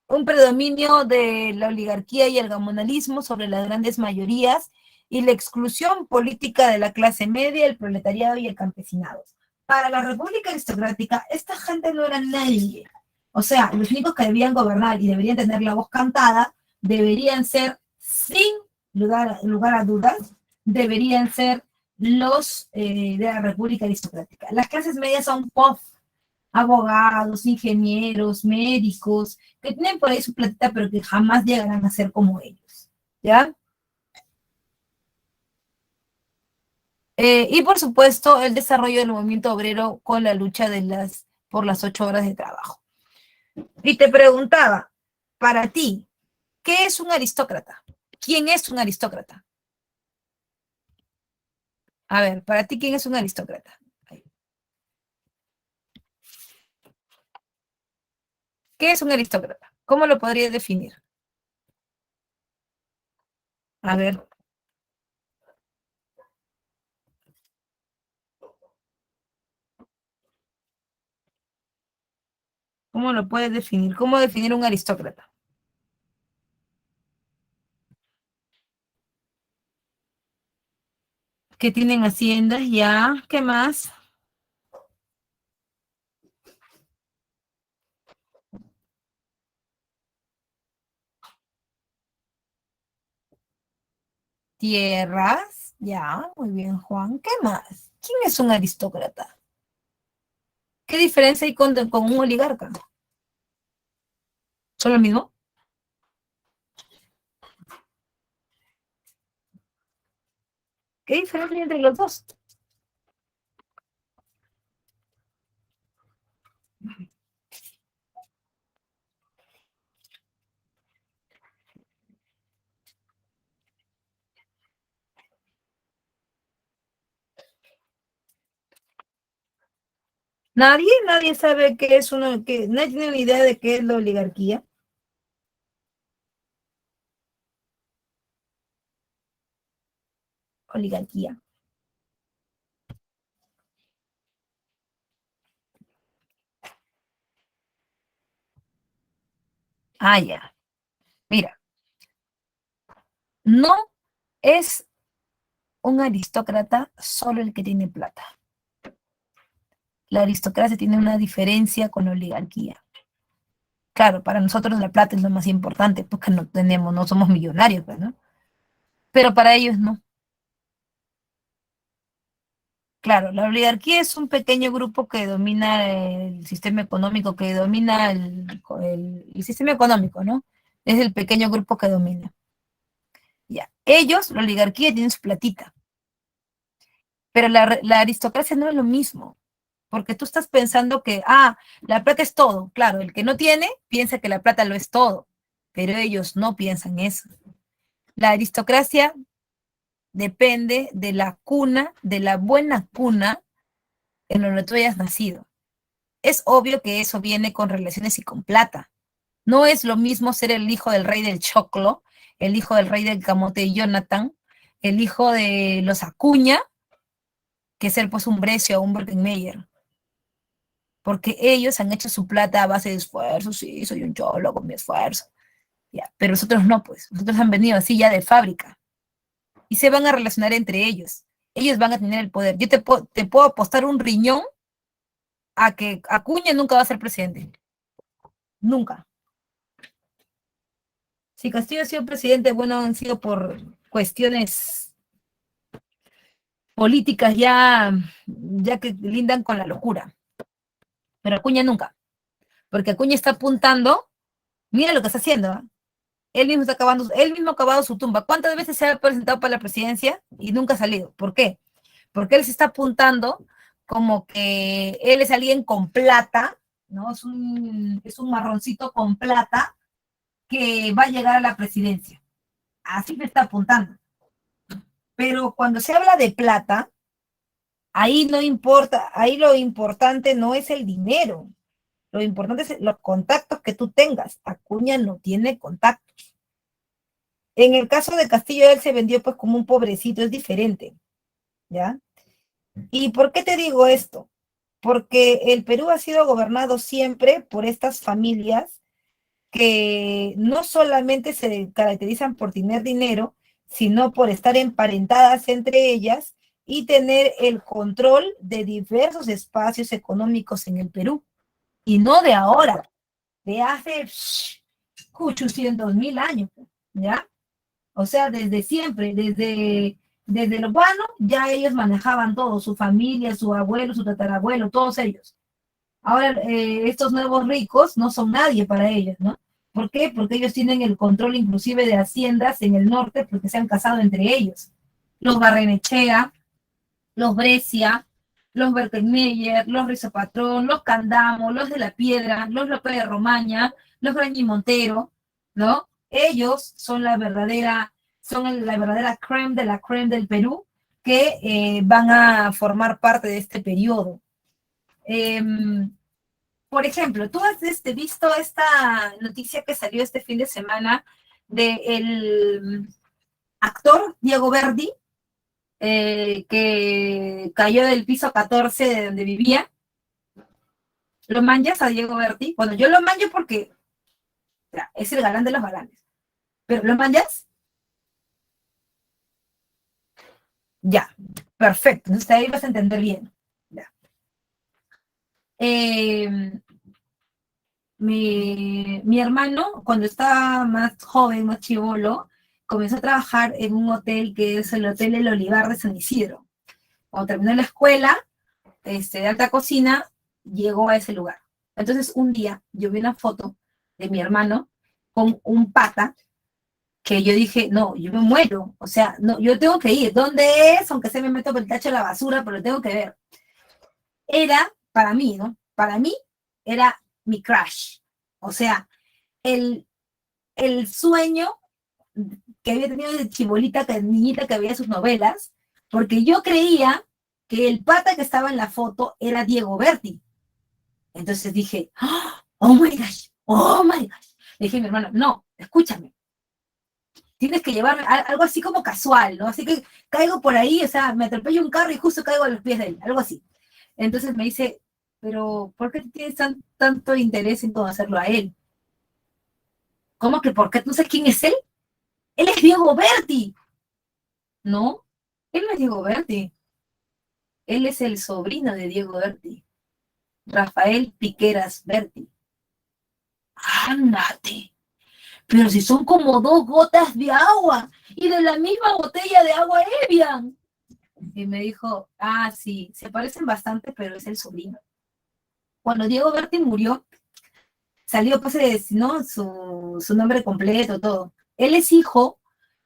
un predominio de la oligarquía y el gamonalismo sobre las grandes mayorías y la exclusión política de la clase media, el proletariado y el campesinado. Para la República Aristocrática, esta gente no era nadie. O sea, los únicos que debían gobernar y deberían tener la voz cantada deberían ser, sin lugar a dudas, deberían ser los de la República Aristocrática. Las clases medias son POF, abogados, ingenieros, médicos, que tienen por ahí su platita, pero que jamás llegarán a ser como ellos, ¿ya? Y por supuesto, el desarrollo del movimiento obrero con la lucha por las 8 horas de trabajo. Y te preguntaba, para ti, ¿qué es un aristócrata? ¿Quién es un aristócrata? A ver, para ti, ¿quién es un aristócrata? ¿Qué es un aristócrata? ¿Cómo lo podrías definir? A ver. ¿Cómo lo puedes definir? ¿Cómo definir un aristócrata? Que tienen haciendas, ya. ¿Qué más? Tierras, ya. Muy bien, Juan. ¿Qué más? ¿Quién es un aristócrata? ¿Qué diferencia hay con un oligarca? ¿Son lo mismo? ¿Qué diferencia hay entre los dos? Nadie sabe qué es nadie tiene una idea de qué es la oligarquía. Oligarquía. Ah, ya. Mira, no es un aristócrata solo el que tiene plata. La aristocracia tiene una diferencia con la oligarquía. Claro, para nosotros la plata es lo más importante, porque no somos millonarios, pues, ¿no? Pero para ellos no. Claro, la oligarquía es un pequeño grupo que domina el sistema económico, que domina el sistema económico, ¿no? Es el pequeño grupo que domina. Ya. Ellos, la oligarquía, tienen su platita. Pero la aristocracia no es lo mismo. Porque tú estás pensando que, la plata es todo. Claro, el que no tiene piensa que la plata lo es todo. Pero ellos no piensan eso. La aristocracia depende de la cuna, de la buena cuna en donde tú hayas nacido. Es obvio que eso viene con relaciones y con plata. No es lo mismo ser el hijo del rey del choclo, el hijo del rey del camote de Jonathan, el hijo de los Acuña, que ser pues un Brescia o un Birkenmeyer. Porque ellos han hecho su plata a base de esfuerzo, sí, soy un cholo con mi esfuerzo. Ya, pero nosotros no, pues, nosotros han venido así ya de fábrica y se van a relacionar entre ellos. Ellos van a tener el poder. Yo te puedo apostar un riñón a que Acuña nunca va a ser presidente. Nunca. Si Castillo ha sido presidente, bueno, han sido por cuestiones políticas ya que lindan con la locura. Pero Acuña nunca. Porque Acuña está apuntando, mira lo que está haciendo, ¿eh? Él mismo ha acabado su tumba. ¿Cuántas veces se ha presentado para la presidencia y nunca ha salido? ¿Por qué? Porque él se está apuntando como que él es alguien con plata, ¿no? Es un marroncito con plata que va a llegar a la presidencia. Así me está apuntando. Pero cuando se habla de plata, ahí no importa, ahí lo importante no es el dinero, lo importante es los contactos que tú tengas. Acuña no tiene contactos. En el caso de Castillo, él se vendió pues como un pobrecito, es diferente, ¿ya? ¿Y por qué te digo esto? Porque el Perú ha sido gobernado siempre por estas familias que no solamente se caracterizan por tener dinero, sino por estar emparentadas entre ellas y tener el control de diversos espacios económicos en el Perú. Y no de ahora, de hace 800.000 años, ¿ya? O sea, desde siempre, desde los vanos, ya ellos manejaban todo, su familia, su abuelo, su tatarabuelo, todos ellos. Ahora, estos nuevos ricos no son nadie para ellos, ¿no? ¿Por qué? Porque ellos tienen el control inclusive de haciendas en el norte porque se han casado entre ellos. Los Barrenechea, los Brescia, los Bertenmeyer, los Rizopatrón, los Candamo, los de la Piedra, los López de Romaña, los Grañi Montero, ¿no? Ellos son la verdadera creme de la creme del Perú que van a formar parte de este periodo. Eh, por ejemplo, ¿tú has visto esta noticia que salió este fin de semana del actor Diego Verdi, que cayó del piso 14 de donde vivía? ¿Lo manjas a Diego Verdi? Bueno, yo lo manjo porque ya, es el galán de los galanes. ¿Pero lo manjas? Ya, perfecto. Entonces ahí vas a entender bien. Ya. Eh, mi hermano, cuando estaba más joven, más chivolo, comenzó a trabajar en un hotel que es el Hotel El Olivar de San Isidro. Cuando terminó la escuela de alta cocina, llegó a ese lugar. Entonces, un día yo vi una foto de mi hermano con un pata que yo dije, no, yo me muero. O sea, no, yo tengo que ir. ¿Dónde es? Aunque se me meto por el tacho de la basura, pero lo tengo que ver. Era, para mí, ¿no? Para mí, era mi crush. O sea, el, el sueño que había tenido de chibolita, de niñita que veía sus novelas, porque yo creía que el pata que estaba en la foto era Diego Berti. Entonces dije, oh my gosh, oh my gosh. Le dije a mi hermano, no, escúchame, tienes que llevarme algo así como casual, ¿no? Así que caigo por ahí, o sea, me atropello un carro y justo caigo a los pies de él, algo así. Entonces me dice, pero ¿por qué tienes tanto interés en conocerlo a él? ¿Cómo que por qué? ¿No sabes quién es él? Él es Diego Berti. No, él no es Diego Berti. Él es el sobrino de Diego Berti, Rafael Piqueras Berti. Ándate. Pero si son como dos gotas de agua y de la misma botella de agua Evian. Y me dijo, ah, sí, se parecen bastante, pero es el sobrino. Cuando Diego Berti murió, salió pues, ¿no? su nombre completo, todo. Él es hijo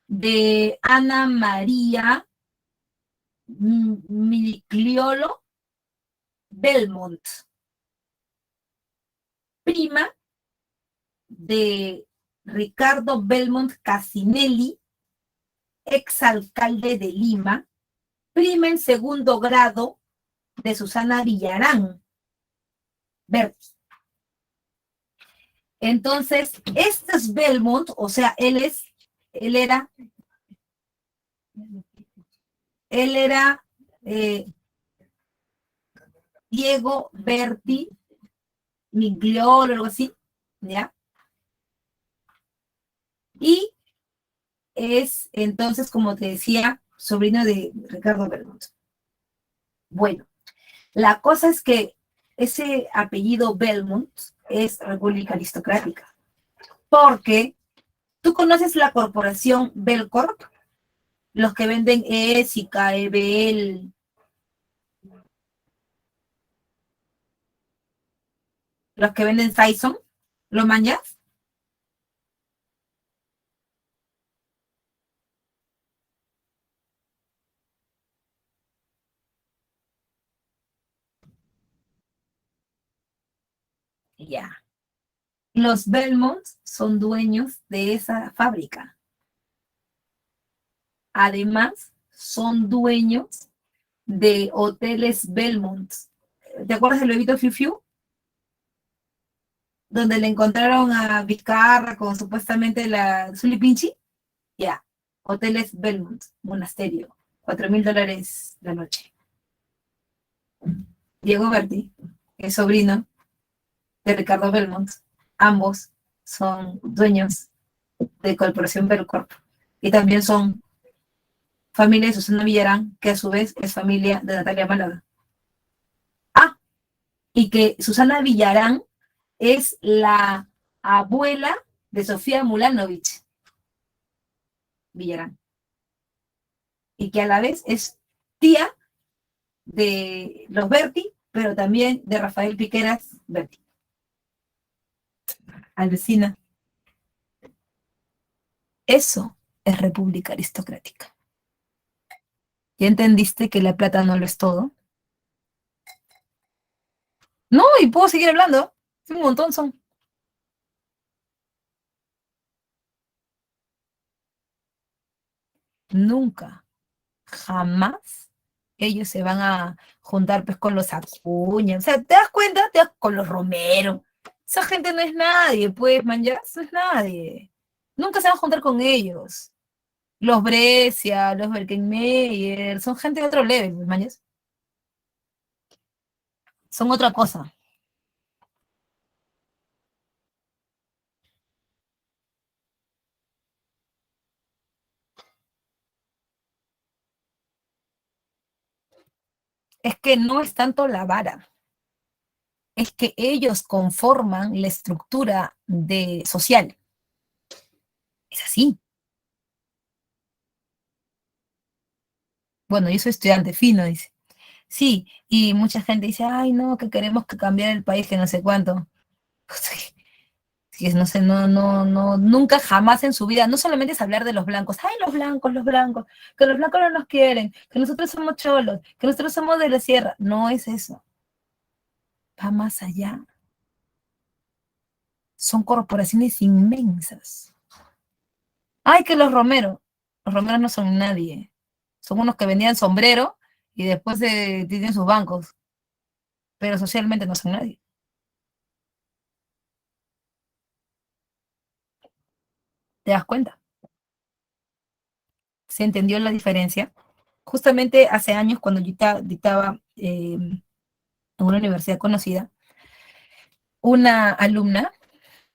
de Ana María Miligliolo Belmont, prima de Ricardo Belmont Casinelli, exalcalde de Lima, prima en segundo grado de Susana Villarán Berti. Entonces, este es Belmont, o sea, él era Diego Berti Migliolo, algo así, ¿ya? Y es entonces, como te decía, sobrino de Ricardo Belmont. Bueno, la cosa es que ese apellido Belmont es república aristocrática, porque tú conoces la corporación Belcorp, los que venden Ésica, Ebel, los que venden Saison, ¿lo manjas? Ya. Los Belmont son dueños de esa fábrica. Además, son dueños de hoteles Belmont. ¿Te acuerdas del bebito Fiu Fiu? Donde le encontraron a Vizcarra con supuestamente la Zuli Pinchi. Ya, hoteles Belmont, monasterio, $4,000 la noche. Diego Berti, es sobrino de Ricardo Belmont. Ambos son dueños de Corporación Belcorp y también son familia de Susana Villarán, que a su vez es familia de Natalia Málaga. Ah, y que Susana Villarán es la abuela de Sofía Mulanovich Villarán, y que a la vez es tía de los Berti, pero también de Rafael Piqueras Berti, Alvecina. Eso es república aristocrática. ¿Ya entendiste que la plata no lo es todo? No, y puedo seguir hablando. Un montón son. Nunca, jamás ellos se van a juntar pues con los Acuña. O sea, ¿te das cuenta? Con los Romero. Esa gente no es nadie, pues, man, ya, eso es nadie. Nunca se van a juntar con ellos. Los Brescia, los Berkenmeyer, son gente de otro level, pues, man, ya. Son otra cosa. Es que no es tanto la vara, es que ellos conforman la estructura social. Es así. Bueno, yo soy estudiante, fino, dice. Sí, y mucha gente dice, ay, no, que queremos que cambiar el país, que no sé cuánto. Sí, no sé, no, nunca jamás en su vida, no solamente es hablar de los blancos, ay, los blancos, que los blancos no nos quieren, que nosotros somos cholos, que nosotros somos de la sierra. No es eso, va más allá. Son corporaciones inmensas. Ay, que los Romeros no son nadie. Son unos que vendían sombrero y después tienen sus bancos, pero socialmente no son nadie. ¿Te das cuenta? ¿Se entendió la diferencia? Justamente hace años, cuando yo dictaba en una universidad conocida, una alumna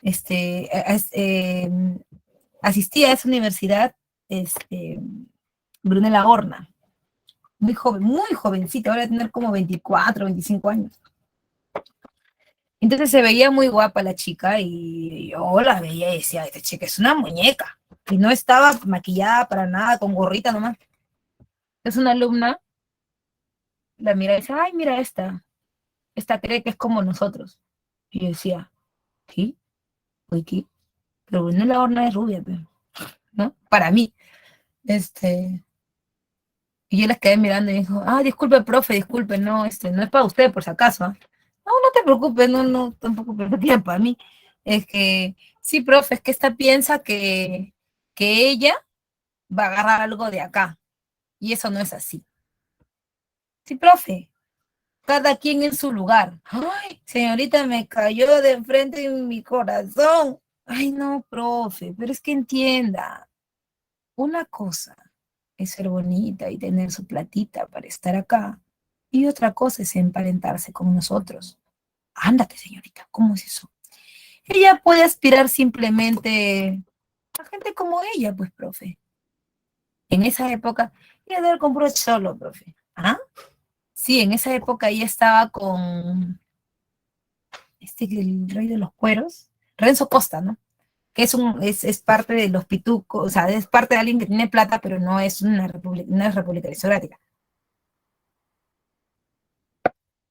este, asistía a esa universidad, Brunella Horna, muy joven, muy jovencita, ahora de tener como 24, 25 años. Entonces se veía muy guapa la chica y yo la veía y decía, esta chica es una muñeca. Y no estaba maquillada para nada, con gorrita nomás. Es una alumna, la mira y dice, ay, mira esta cree que es como nosotros. Y yo decía, ¿qué? ¿Oye, qué? Pero no la horna es rubia, ¿no? Para mí. Y yo les quedé mirando y dijo, ah, disculpe, profe, disculpe, no, no es para usted, por si acaso. ¿Ah? No, no te preocupes, no, tampoco preocuparía para mí. Es que, sí, profe, es que esta piensa que ella va a agarrar algo de acá. Y eso no es así. Sí, profe, cada quien en su lugar. Ay, señorita, me cayó de frente en mi corazón. Ay, no, profe, pero es que entienda. Una cosa es ser bonita y tener su platita para estar acá, y otra cosa es emparentarse con nosotros. Ándate, señorita, ¿cómo es eso? Ella puede aspirar simplemente A gente como ella, pues, profe. En esa época, ella debe con puro cholo, profe. ¿Ah? Sí, en esa época ella estaba con el rey de los cueros, Renzo Costa, ¿no? Que es parte de los pitucos, o sea, es parte de alguien que tiene plata, pero no es una república aristocrática.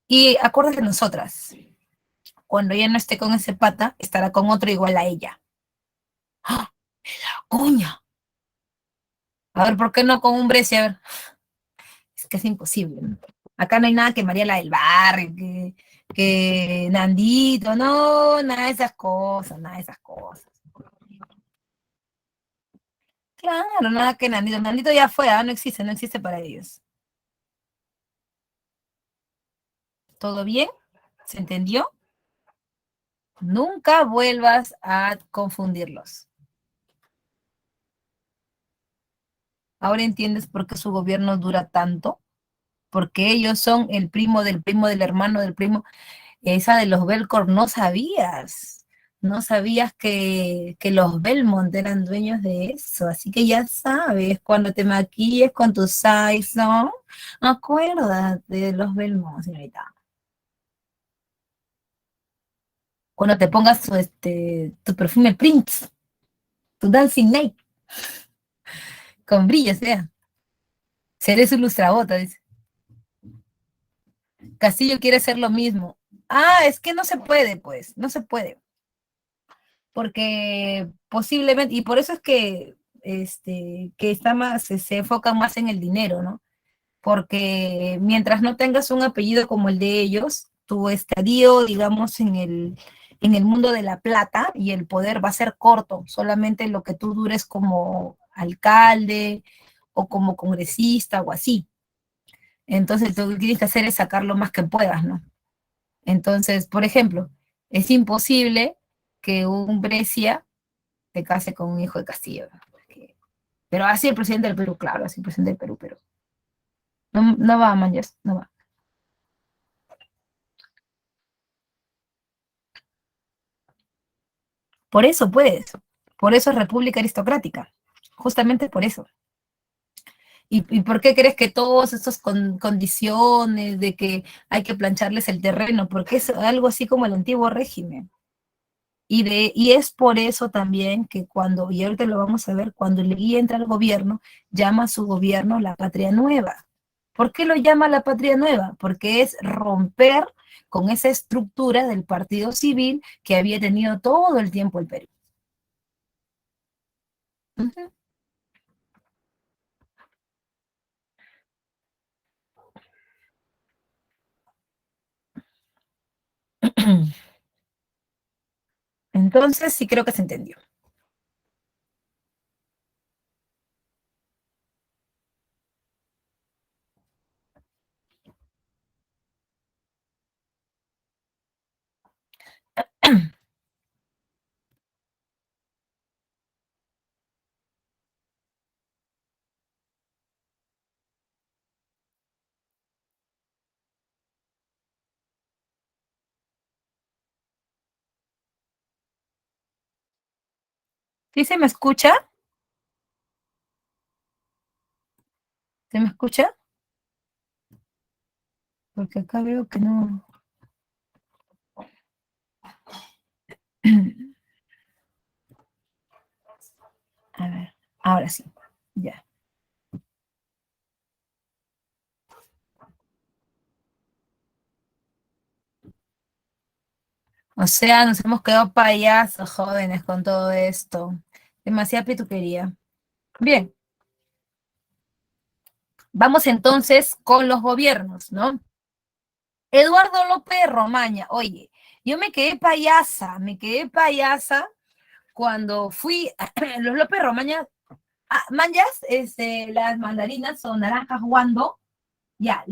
Y acuérdate de nosotras, cuando ella no esté con ese pata, estará con otro igual a ella. ¡Ah! ¡Coña! A ver, ¿por qué no con un Brescia? A ver, es que es imposible, ¿no? Acá no hay nada que María la del Barrio, que Nandito, no, nada de esas cosas, nada de esas cosas. Claro, nada que Nandito. Nandito ya fue, no existe, no existe para ellos. ¿Todo bien? ¿Se entendió? Nunca vuelvas a confundirlos. Ahora entiendes por qué su gobierno dura tanto, porque ellos son el primo del hermano del primo. Esa de los Belcorp no sabías. No sabías que los Belmont eran dueños de eso. Así que ya sabes, cuando te maquilles con tu Saison, acuérdate de los Belmont, señorita. Cuando te pongas tu perfume Prince, tu Dancing Night, con brillo, sea. Seré su lustrabota, dice. Castillo quiere hacer lo mismo. Ah, es que no se puede, pues, no se puede. Porque posiblemente, y por eso es que está más, se enfoca más en el dinero, ¿no? Porque mientras no tengas un apellido como el de ellos, tu estadio, digamos, en el mundo de la plata y el poder va a ser corto, solamente lo que tú dures como alcalde o como congresista o así. Entonces, lo que tienes que hacer es sacar lo más que puedas, ¿no? Entonces, por ejemplo, es imposible que un Brescia se case con un hijo de Castillo, ¿no? Pero así el presidente del Perú, claro, así el presidente del Perú, pero no, no va, man, no va. Por eso, pues, por eso es república aristocrática, justamente por eso. ¿Y por qué crees que todas estas condiciones de que hay que plancharles el terreno? Porque es algo así como el antiguo régimen. Y es por eso también que cuando, y ahorita lo vamos a ver, cuando Leguía entra al gobierno, llama a su gobierno la patria nueva. ¿Por qué lo llama la patria nueva? Porque es romper con esa estructura del partido civil que había tenido todo el tiempo el Perú. Ujú. Entonces, sí creo que se entendió. ¿Sí se me escucha? ¿Se me escucha? Porque acá veo que no. A ver, ahora sí, ya. O sea, nos hemos quedado payasos, jóvenes, con todo esto. Demasiada pituquería. Bien, vamos entonces con los gobiernos, ¿no? Eduardo López Romaña, oye, yo me quedé payasa cuando fui a los López Romaña, manjas, las mandarinas son naranjas guando, ya,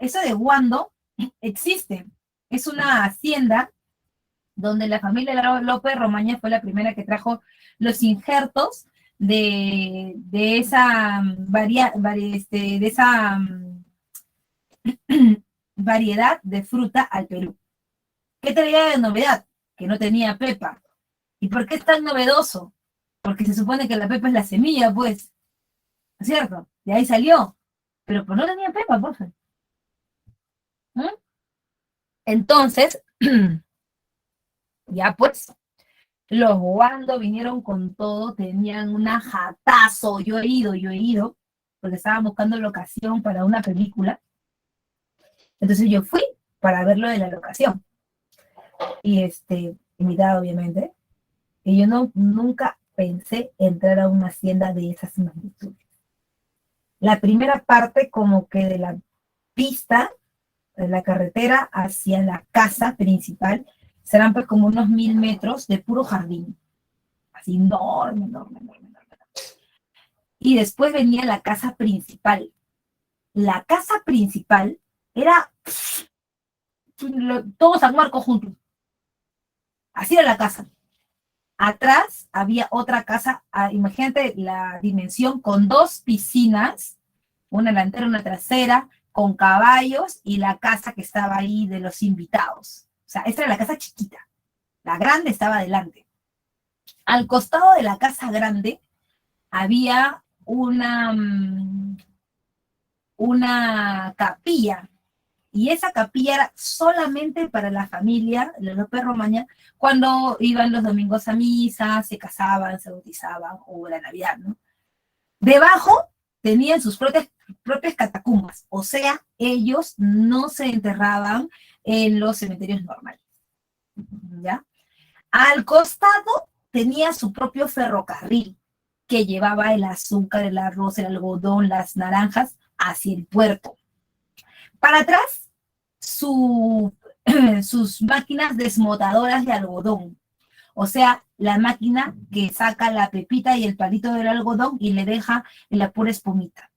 eso de guando existe, es una hacienda donde la familia López Romaña fue la primera que trajo los injertos de esa, de esa variedad de fruta al Perú. ¿Qué traía de novedad? Que no tenía pepa. ¿Y por qué es tan novedoso? porque se supone que la pepa es la semilla, pues, ¿no es cierto? De ahí salió, pero pues no tenía pepa, pues. ¿Mm? Entonces, ya pues, los Wando vinieron con todo, tenían un jatazo, yo he ido, porque estaban buscando locación para una película, entonces yo fui para ver lo de la locación, y invitada obviamente, y yo nunca pensé entrar a una hacienda de esas magnitudes. La primera parte como que de la pista, de la carretera hacia la casa principal, serán pues como unos 1000 metros de puro jardín, así enorme, enorme, enorme, enorme. Y después venía la casa principal. La casa principal era todo San Marcos juntos. Así era la casa. Atrás había otra casa, imagínate la dimensión, con 2 piscinas, una delantera, una trasera, con caballos y la casa que estaba ahí de los invitados. O sea, esta era la casa chiquita. La grande estaba adelante. Al costado de la casa grande había una capilla, y esa capilla era solamente para la familia de López Romaña cuando iban los domingos a misa, se casaban, se bautizaban, o la Navidad, ¿no? Debajo tenían sus propias catacumbas, o sea, ellos no se enterraban en los cementerios normales, ¿ya? Al costado tenía su propio ferrocarril que llevaba el azúcar, el arroz, el algodón, las naranjas hacia el puerto. Para atrás, su, sus máquinas desmotadoras de algodón. O sea, la máquina que saca la pepita y el palito del algodón y le deja en la pura espumita.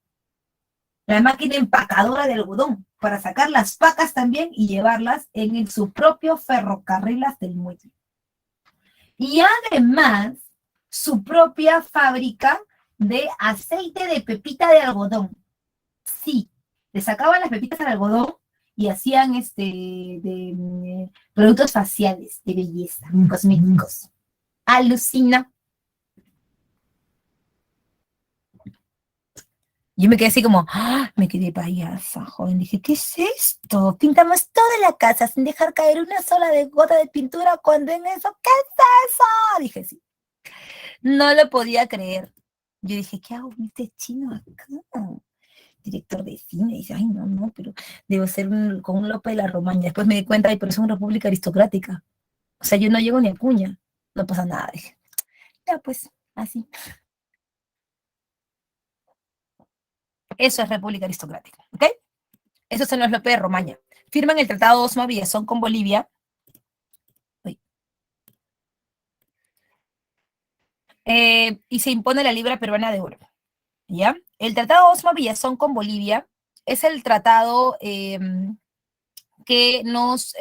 La máquina empacadora de algodón para sacar las pacas también y llevarlas en su propio ferrocarril hasta el muelle. Y además, su propia fábrica de aceite de pepita de algodón. Sí, le sacaban las pepitas al algodón y hacían productos faciales de belleza, cosméticos. Alucina. Yo me quedé así como, ¡ah! Me quedé payasa, joven. Dije, ¿qué es esto? Pintamos toda la casa sin dejar caer una sola gota de pintura cuando en eso, ¿qué es eso? Dije, sí. No lo podía creer. Yo dije, ¿qué hago con este chino acá? Director de cine, y dice, ay, no, no, pero debo ser con un Lope de la Romaña. Después me di cuenta, ay, pero es una república aristocrática. O sea, yo no llego ni a Cuña, no pasa nada. Dije, ya, pues, así. Eso es república aristocrática, ¿ok? Esos son los López de Romaña. Firman el Tratado de Osma Villazón con Bolivia. Y se impone la libra peruana de oro. ¿Ya? El Tratado de Osma Villazón con Bolivia es el tratado que nos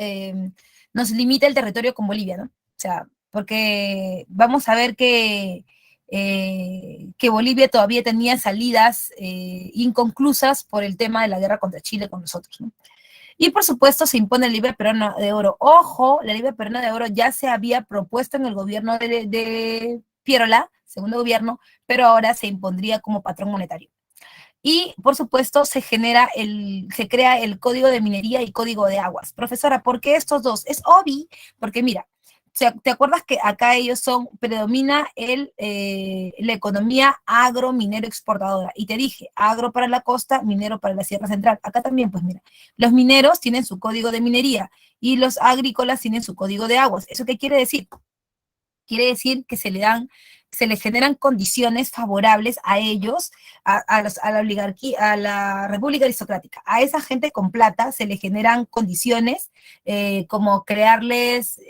limita el territorio con Bolivia, ¿no? O sea, porque vamos a ver que Bolivia todavía tenía salidas inconclusas por el tema de la guerra contra Chile con nosotros, ¿no? Y por supuesto se impone la libra peruana de oro. Ojo, la libra peruana de oro ya se había propuesto en el gobierno de Pierola, segundo gobierno, pero ahora se impondría como patrón monetario. Y, por supuesto, se crea el código de minería y código de aguas. Profesora, ¿por qué estos dos? Es obvio, porque mira, ¿te acuerdas que acá predomina la economía agro-minero exportadora? Y te dije, agro para la costa, minero para la Sierra Central. Acá también, pues mira, los mineros tienen su código de minería y los agrícolas tienen su código de aguas. ¿Eso qué quiere decir? Quiere decir que se les generan condiciones favorables a ellos, a la oligarquía, a la república aristocrática. A esa gente con plata se les generan condiciones como crearles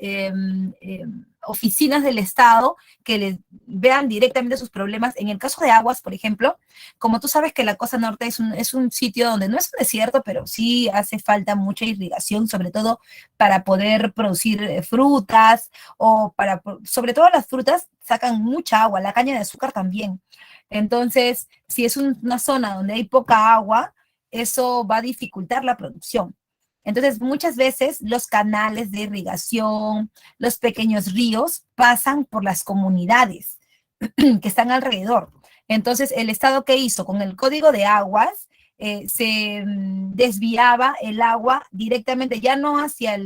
oficinas del Estado que les vean directamente sus problemas. En el caso de aguas, por ejemplo, como tú sabes que la costa norte es un sitio donde no es un desierto, pero sí hace falta mucha irrigación, sobre todo para poder producir frutas o sobre todo las frutas sacan mucha agua, la caña de azúcar también. Entonces, si es una zona donde hay poca agua, eso va a dificultar la producción. Entonces, muchas veces los canales de irrigación, los pequeños ríos pasan por las comunidades. que están alrededor. Entonces, el Estado, ¿qué hizo? Con el Código de Aguas, se desviaba el agua directamente, ya no hacia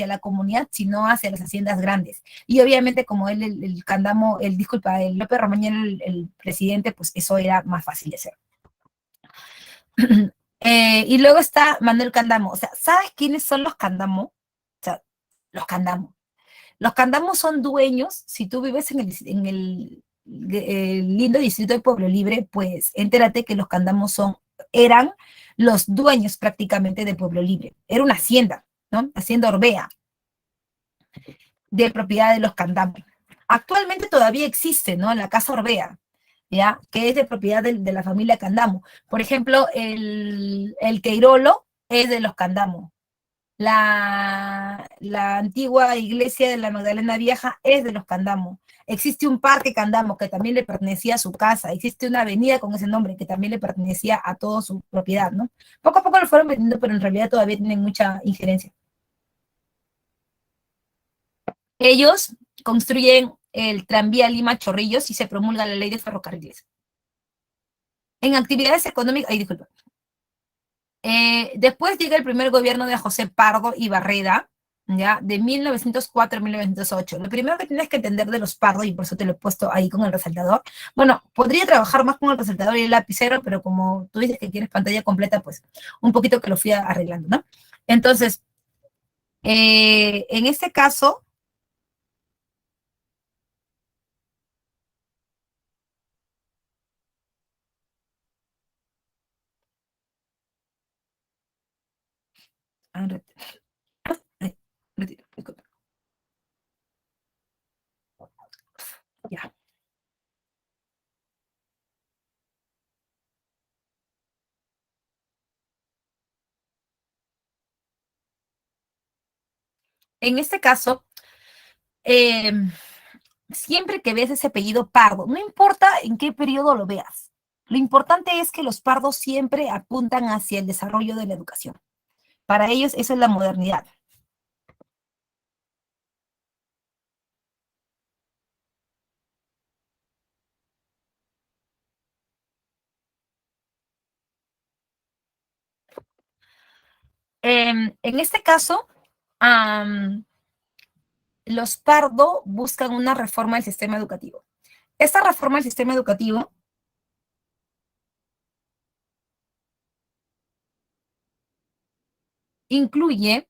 la comunidad, sino hacia las haciendas grandes. Y obviamente, como él, el Candamo, disculpa, el López Romañel, el presidente, pues eso era más fácil de hacer. Y luego está Manuel Candamo. O sea, ¿sabes quiénes son los Candamo? O sea, los Candamo. Los Candamos son dueños, si tú vives el lindo distrito de Pueblo Libre, pues entérate que los Candamos eran los dueños prácticamente de Pueblo Libre. Era una hacienda, ¿no? Hacienda Orbea, de propiedad de los Candamos. Actualmente todavía existe, ¿no? La Casa Orbea, ¿ya? Que es de propiedad de la familia Candamo. Por ejemplo, el Queirolo es de los Candamo. La antigua iglesia de la Magdalena Vieja es de los Candamo. Existe un parque Candamo que también le pertenecía a su casa. Existe una avenida con ese nombre que también le pertenecía a toda su propiedad, ¿no? Poco a poco lo fueron vendiendo, pero en realidad todavía tienen mucha injerencia. Ellos construyen el tranvía Lima Chorrillos y se promulga la ley de ferrocarriles. En actividades económicas, ay, disculpa. Después llega el primer gobierno de José Pardo y Barreda, ¿ya? De 1904 a 1908. Lo primero que tienes que entender de los Pardo, y por eso te lo he puesto ahí con el resaltador, bueno, podría trabajar más con el resaltador y el lapicero, pero como tú dices que quieres pantalla completa, pues un poquito que lo fui arreglando, ¿no? Entonces, en este caso, ya. En este caso, siempre que ves ese apellido Pardo, no importa en qué periodo lo veas, lo importante es que los Pardos siempre apuntan hacia el desarrollo de la educación. Para ellos eso es la modernidad. En este caso, los Pardo buscan una reforma del sistema educativo. Esta reforma del sistema educativo incluye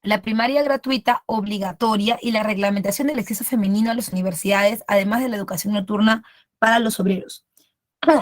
la primaria gratuita obligatoria y la reglamentación del acceso femenino a las universidades, además de la educación nocturna para los obreros.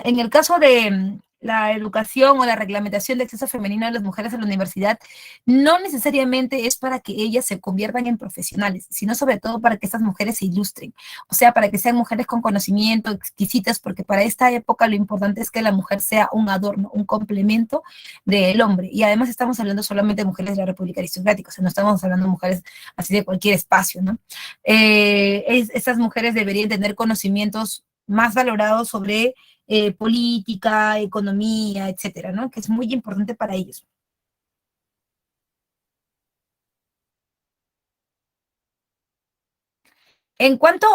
En el caso de la educación o la reglamentación de acceso femenino de las mujeres a la universidad, no necesariamente es para que ellas se conviertan en profesionales, sino sobre todo para que estas mujeres se ilustren, o sea, para que sean mujeres con conocimiento, exquisitas, porque para esta época lo importante es que la mujer sea un adorno, un complemento del hombre, y además estamos hablando solamente de mujeres de la República Aristocrática, o sea, no estamos hablando de mujeres así de cualquier espacio, ¿no? Estas mujeres deberían tener conocimientos más valorados sobre política, economía, etcétera, ¿no? Que es muy importante para ellos. En cuanto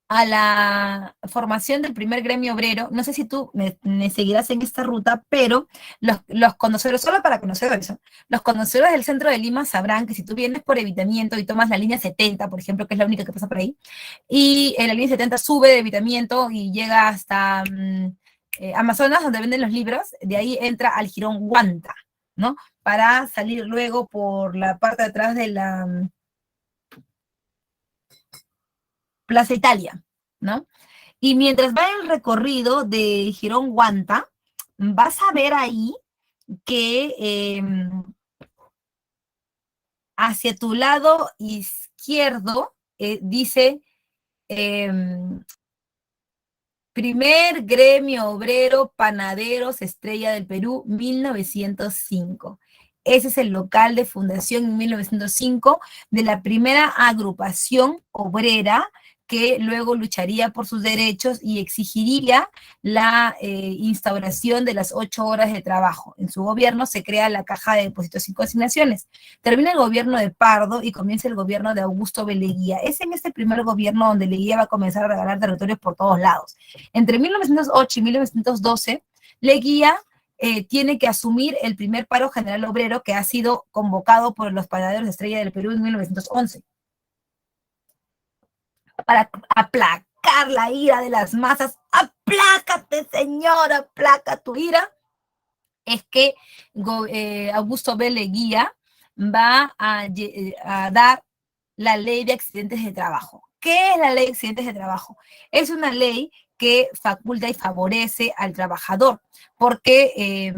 a la formación del primer gremio obrero, no sé si tú me seguirás en esta ruta, pero los conocedores, solo para conocedores, ¿no? Los conocedores del centro de Lima sabrán que si tú vienes por Evitamiento y tomas la línea 70, por ejemplo, que es la única que pasa por ahí, y en la línea 70 sube de Evitamiento y llega hasta Amazonas, donde venden los libros, de ahí entra al jirón Guanta, ¿no? Para salir luego por la parte de atrás de la Plaza Italia, ¿no? Y mientras va el recorrido de Girón Guanta, vas a ver ahí que hacia tu lado izquierdo dice primer gremio obrero panaderos Estrella del Perú 1905. Ese es el local de fundación en 1905 de la primera agrupación obrera que luego lucharía por sus derechos y exigiría la instauración de las 8 horas de trabajo. En su gobierno se crea la Caja de Depósitos y Consignaciones. Termina el gobierno de Pardo y comienza el gobierno de Augusto B. Leguía. Es en este primer gobierno donde Leguía va a comenzar a regalar territorios por todos lados. Entre 1908 y 1912, Leguía tiene que asumir el primer paro general obrero que ha sido convocado por los panaderos de Estrella del Perú en 1911. Para aplacar la ira de las masas, aplácate, señor, aplaca tu ira, es que Augusto B. Leguía va a dar la ley de accidentes de trabajo. ¿Qué es la ley de accidentes de trabajo? Es una ley que faculta y favorece al trabajador, porque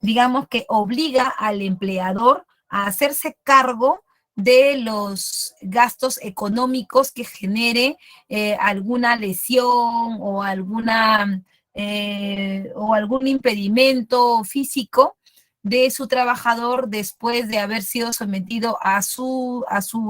digamos que obliga al empleador a hacerse cargo de los gastos económicos que genere alguna lesión o algún impedimento físico de su trabajador después de haber sido sometido a su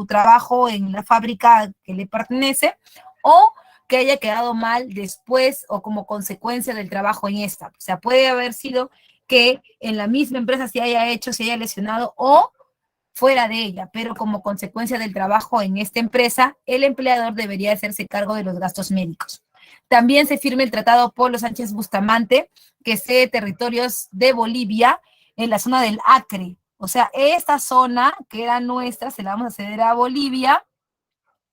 trabajo en la fábrica que le pertenece, o que haya quedado mal después o como consecuencia del trabajo en esta. O sea, puede haber sido que en la misma empresa se haya lesionado, o fuera de ella, pero como consecuencia del trabajo en esta empresa, el empleador debería hacerse cargo de los gastos médicos. También se firma el Tratado Polo Sánchez Bustamante, que cede territorios de Bolivia en la zona del Acre. O sea, esta zona que era nuestra se la vamos a ceder a Bolivia,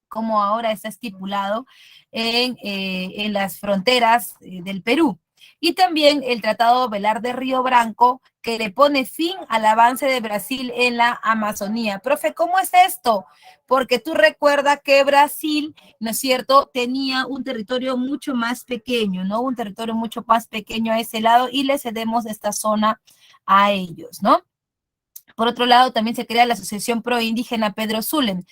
como ahora está estipulado en las fronteras del Perú. Y también el Tratado Velar de Río Branco, que le pone fin al avance de Brasil en la Amazonía. Profe, ¿cómo es esto? Porque tú recuerdas que Brasil, ¿no es cierto?, tenía un territorio mucho más pequeño, ¿no? Un territorio mucho más pequeño a ese lado, y le cedemos esta zona a ellos, ¿no? Por otro lado, también se crea la Asociación Proindígena Pedro Zulem.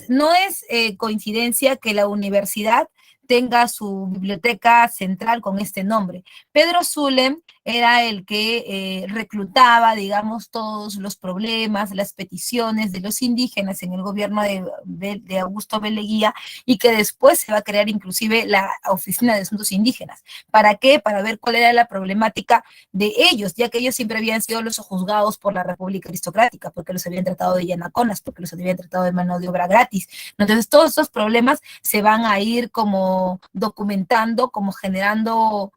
No es coincidencia que la universidad tenga su biblioteca central con este nombre. Pedro Zulem era el que reclutaba, digamos, todos los problemas, las peticiones de los indígenas en el gobierno de Augusto B. Leguía, y que después se va a crear inclusive la Oficina de Asuntos Indígenas. ¿Para qué? Para ver cuál era la problemática de ellos, ya que ellos siempre habían sido los juzgados por la República Aristocrática, porque los habían tratado de llanaconas, porque los habían tratado de mano de obra gratis. Entonces, todos estos problemas se van a ir como documentando, como generando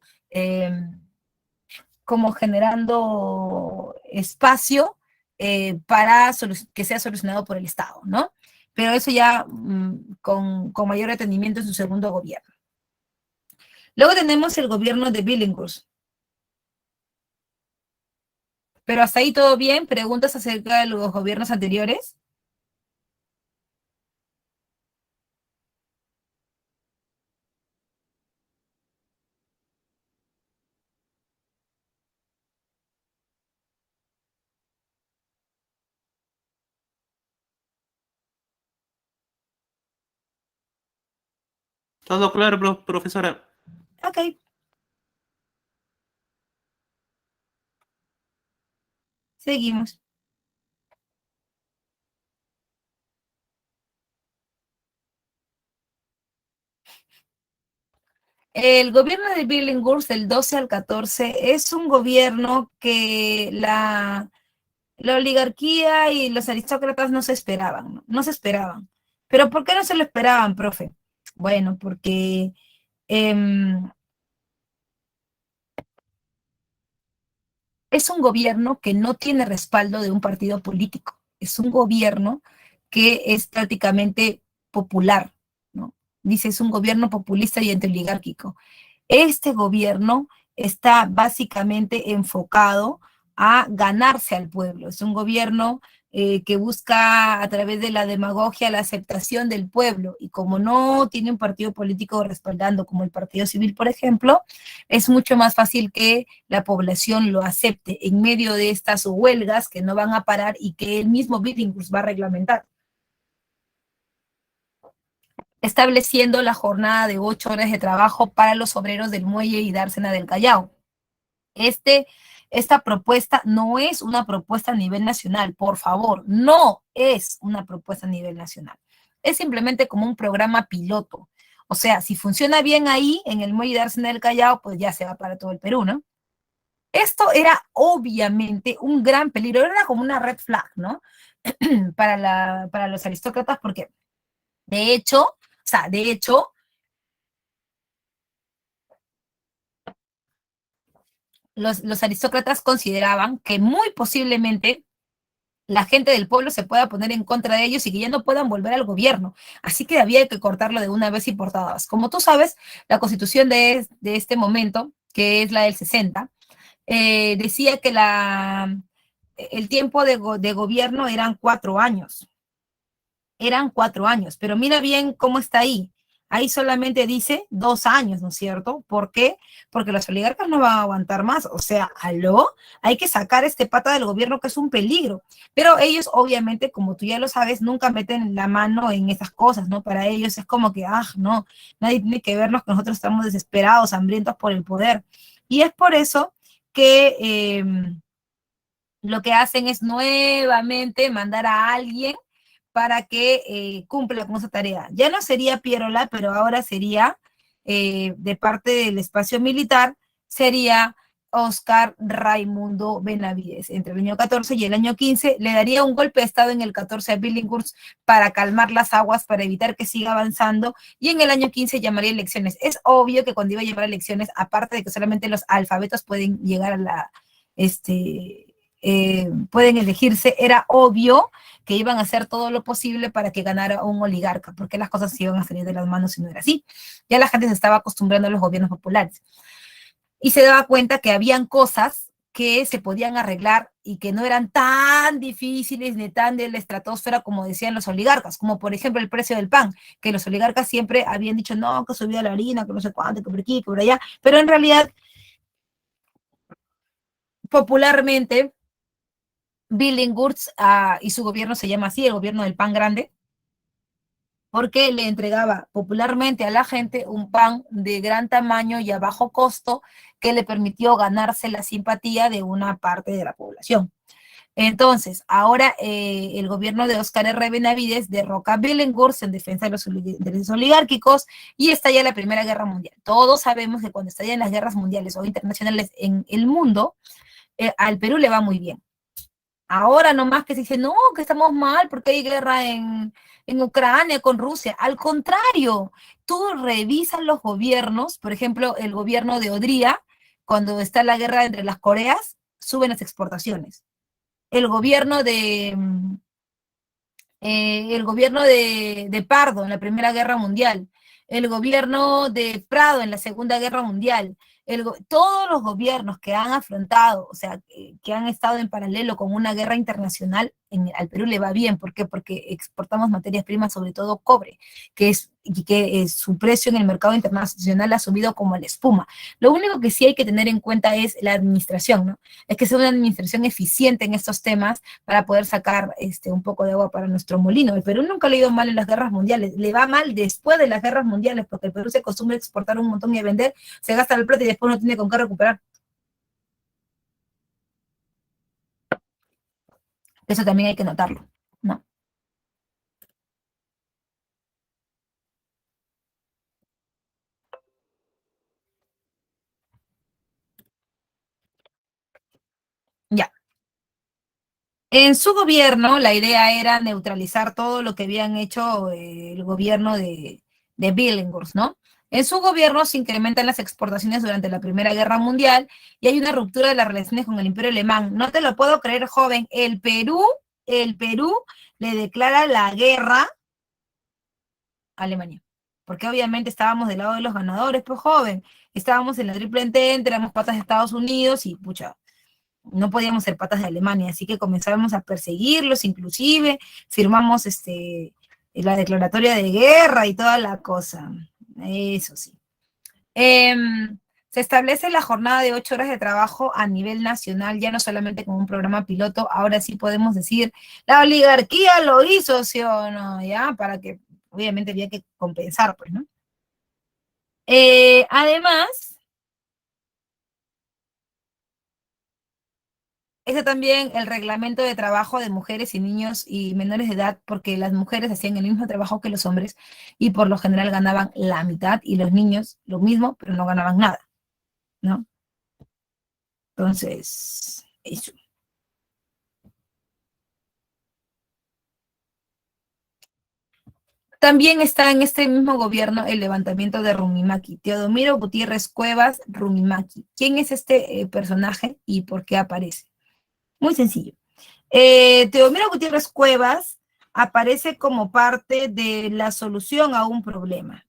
espacio para que sea solucionado por el Estado, ¿no? Pero eso ya con mayor atendimiento en su segundo gobierno. Luego tenemos el gobierno de Billinghurst. Pero hasta ahí todo bien. ¿Preguntas acerca de los gobiernos anteriores? Todo claro, profesora. Ok, seguimos. El gobierno de Billinghurst del 12 al 14 es un gobierno que la oligarquía y los aristócratas no se esperaban, ¿no? No se esperaban. ¿Pero por qué no se lo esperaban, profe? Bueno, porque es un gobierno que no tiene respaldo de un partido político. Es un gobierno que es prácticamente popular, ¿no? Dice, es un gobierno populista y antioligárquico. Este gobierno está básicamente enfocado a ganarse al pueblo. Es un gobierno que busca a través de la demagogia la aceptación del pueblo, y como no tiene un partido político respaldando como el Partido Civil, por ejemplo, es mucho más fácil que la población lo acepte en medio de estas huelgas que no van a parar y que el mismo Billinghurst va a reglamentar, estableciendo la jornada de 8 horas de trabajo para los obreros del muelle y dársena del Callao. Esta propuesta no es una propuesta a nivel nacional, por favor, no es una propuesta a nivel nacional. es simplemente como un programa piloto. O sea, si funciona bien ahí, en el muelle de Arsenal del Callao, pues ya se va para todo el Perú, ¿no? Esto era obviamente un gran peligro, era como una red flag, ¿no? Para los aristócratas, porque de hecho, o sea, de hecho, los aristócratas consideraban que muy posiblemente la gente del pueblo se pueda poner en contra de ellos y que ya no puedan volver al gobierno. Así que había que cortarlo de una vez y por todas. Como tú sabes, la constitución de este momento, que es la del 60, decía que el tiempo de gobierno eran 4 años. Eran 4 años, pero mira bien cómo está ahí. Ahí solamente dice 2 años, ¿no es cierto? ¿Por qué? Porque los oligarcas no van a aguantar más. O sea, aló, hay que sacar este pata del gobierno que es un peligro. Pero ellos, obviamente, como tú ya lo sabes, nunca meten la mano en esas cosas, ¿no? Para ellos es como que, no, nadie tiene que vernos que nosotros estamos desesperados, hambrientos por el poder. Y es por eso que lo que hacen es nuevamente mandar a alguien para que cumpla con esa tarea. Ya no sería Pierola, pero ahora sería, de parte del espacio militar, sería Oscar Raimundo Benavides. Entre el año 14 y el año 15 le daría un golpe de estado en el 14 a Billinghurst para calmar las aguas, para evitar que siga avanzando, y en el año 15 llamaría elecciones. Es obvio que cuando iba a llamar elecciones, aparte de que solamente los alfabetos pueden llegar a pueden elegirse, era obvio que iban a hacer todo lo posible para que ganara un oligarca, porque las cosas se iban a salir de las manos si no era así. Ya la gente se estaba acostumbrando a los gobiernos populares y se daba cuenta que habían cosas que se podían arreglar y que no eran tan difíciles ni tan de la estratosfera como decían los oligarcas, como por ejemplo el precio del pan, que los oligarcas siempre habían dicho, no, que subía la harina, que no sé cuánto, que por aquí, que por allá, pero en realidad, popularmente, Billinghurst y su gobierno se llama así, el gobierno del pan grande, porque le entregaba popularmente a la gente un pan de gran tamaño y a bajo costo que le permitió ganarse la simpatía de una parte de la población. Entonces, ahora el gobierno de Óscar R. Benavides derroca a Billinghurst en defensa de los intereses oligárquicos y estalla la Primera Guerra Mundial. Todos sabemos que cuando estallan las guerras mundiales o internacionales en el mundo, al Perú le va muy bien. Ahora nomás que se dice, no, que estamos mal porque hay guerra en Ucrania con Rusia. Al contrario, tú revisas los gobiernos, por ejemplo, el gobierno de Odría, cuando está la guerra entre las Coreas, suben las exportaciones. El gobierno de Pardo en la Primera Guerra Mundial, el gobierno de Prado en la Segunda Guerra Mundial, todos los gobiernos que han afrontado, o sea, que han estado en paralelo con una guerra internacional, al Perú le va bien. ¿Por qué? Porque exportamos materias primas, sobre todo cobre, que su precio en el mercado internacional ha subido como la espuma. Lo único que sí hay que tener en cuenta es la administración, ¿no? Es que sea una administración eficiente en estos temas para poder sacar un poco de agua para nuestro molino. El Perú nunca le ha ido mal en las guerras mundiales, le va mal después de las guerras mundiales, porque el Perú se acostumbra a exportar un montón y a vender, se gasta el plata y después no tiene con qué recuperar. Eso también hay que notarlo, ¿no? Ya. En su gobierno, la idea era neutralizar todo lo que habían hecho el gobierno de Billinghurst, ¿no? En su gobierno se incrementan las exportaciones durante la Primera Guerra Mundial y hay una ruptura de las relaciones con el Imperio Alemán. No te lo puedo creer, joven. El Perú le declara la guerra a Alemania. Porque obviamente estábamos del lado de los ganadores, pues joven. Estábamos en la triple entente, éramos patas de Estados Unidos y pucha, no podíamos ser patas de Alemania, así que comenzamos a perseguirlos, inclusive firmamos la declaratoria de guerra y toda la cosa. Eso sí. Se establece la jornada de 8 horas de trabajo a nivel nacional, ya no solamente como un programa piloto, ahora sí podemos decir, la oligarquía lo hizo, ¿sí o no? ¿Ya? Para que, obviamente, había que compensar, pues, ¿no? Además, Ese también el reglamento de trabajo de mujeres y niños y menores de edad, porque las mujeres hacían el mismo trabajo que los hombres y por lo general ganaban la mitad y los niños lo mismo, pero no ganaban nada, ¿no? Entonces, eso. También está en este mismo gobierno el levantamiento de Rumimaki, Teodomiro Gutiérrez Cuevas Rumimaki. ¿Quién es este personaje y por qué aparece? Muy sencillo. Teodomiro Gutiérrez Cuevas aparece como parte de la solución a un problema.